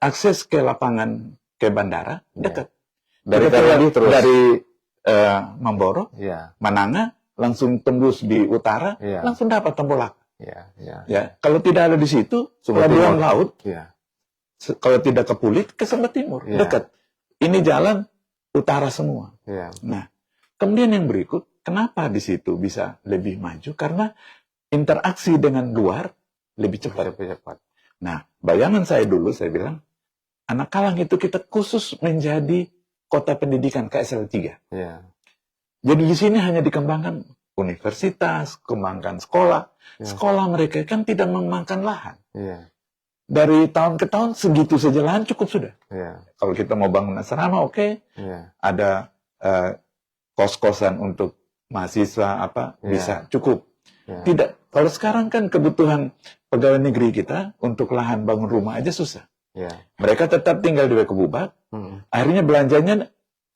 [SPEAKER 2] akses ke lapangan, ke bandara dekat. Dari Mamboro, Mananga, langsung tembus di utara, langsung dapat Tembolak. Kalau tidak ada di situ, pelabuhan laut, kalau tidak ke Pulit, ke Sumba Timur, dekat. Ini jalan utara semua. Nah, kemudian yang berikut, kenapa di situ bisa lebih maju? Karena interaksi dengan luar lebih cepat. Nah, bayangan saya dulu, saya bilang, Anak Kalang itu kita khusus menjadi kota pendidikan KSL 3. Jadi di sini hanya dikembangkan universitas, kembangkan sekolah. Sekolah mereka kan tidak memakan lahan. Dari tahun ke tahun segitu saja lahan cukup sudah. Kalau kita mau bangun asrama, oke. Ada kos-kosan untuk mahasiswa bisa cukup. Tidak. Kalau sekarang kan kebutuhan pegawai negeri kita untuk lahan bangun rumah aja susah. Mereka tetap tinggal di Wekebubak. Akhirnya belanjanya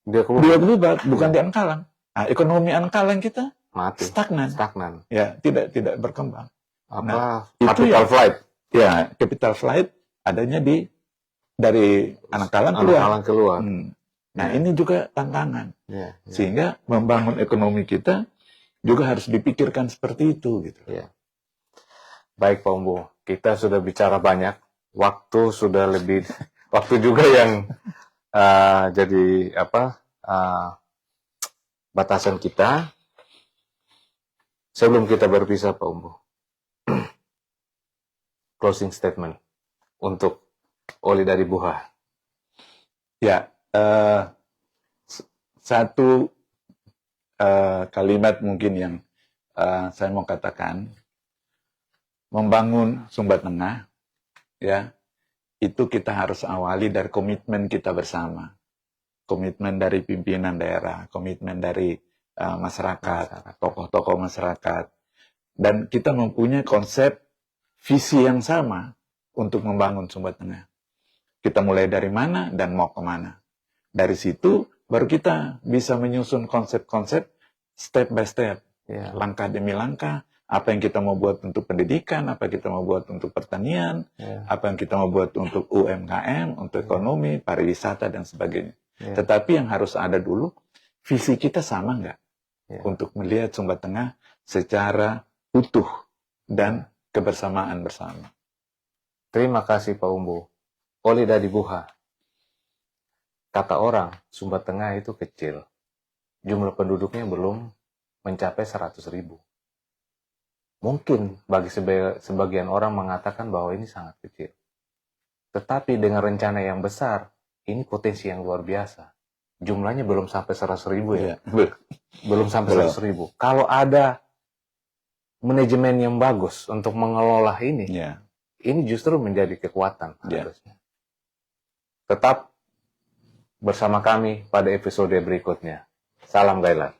[SPEAKER 2] di Wekebubak, bukan di Anak Kalang. Nah, ekonomi Anak Kalang kita mati. Stagnan. Ya, tidak berkembang.
[SPEAKER 1] Capital flight.
[SPEAKER 2] Ya, capital flight adanya dari Anak Kalang keluar. Nah, ini juga tantangan. Sehingga membangun ekonomi kita juga harus dipikirkan seperti itu gitu.
[SPEAKER 1] Baik Pak Umbu, kita sudah bicara banyak. Waktu sudah lebih, waktu juga yang jadi batasan kita. Sebelum kita berpisah Pak Umbu, closing statement untuk Oli dari Buha.
[SPEAKER 2] Ya, satu kalimat mungkin yang saya mau katakan, membangun Sumba Tengah, ya, itu kita harus awali dari komitmen kita bersama. Komitmen dari pimpinan daerah, komitmen dari masyarakat, tokoh-tokoh masyarakat. Dan kita mempunyai konsep visi yang sama untuk membangun Sumba Tengah. Kita mulai dari mana dan mau kemana. Dari situ baru kita bisa menyusun konsep-konsep step by step. Langkah demi langkah. Apa yang kita mau buat untuk pendidikan, apa yang kita mau buat untuk pertanian, apa yang kita mau buat untuk UMKM, untuk ekonomi, pariwisata, dan sebagainya. Tetapi yang harus ada dulu, visi kita sama nggak? Untuk melihat Sumba Tengah secara utuh dan kebersamaan bersama.
[SPEAKER 1] Terima kasih Pak Umbu. Oli dari Buha. Kata orang, Sumba Tengah itu kecil. Jumlah penduduknya belum mencapai 100.000. Mungkin bagi sebagian orang mengatakan bahwa ini sangat kecil. Tetapi dengan rencana yang besar, ini potensi yang luar biasa. jumlahnya belum sampai 100.000 ya.
[SPEAKER 2] Iya.
[SPEAKER 1] Belum sampai 100.000. Kalau ada manajemen yang bagus untuk mengelola ini,
[SPEAKER 2] Iya.
[SPEAKER 1] ini justru menjadi kekuatan
[SPEAKER 2] Iya.
[SPEAKER 1] harusnya. Tetap bersama kami pada episode berikutnya. Salam Gailan.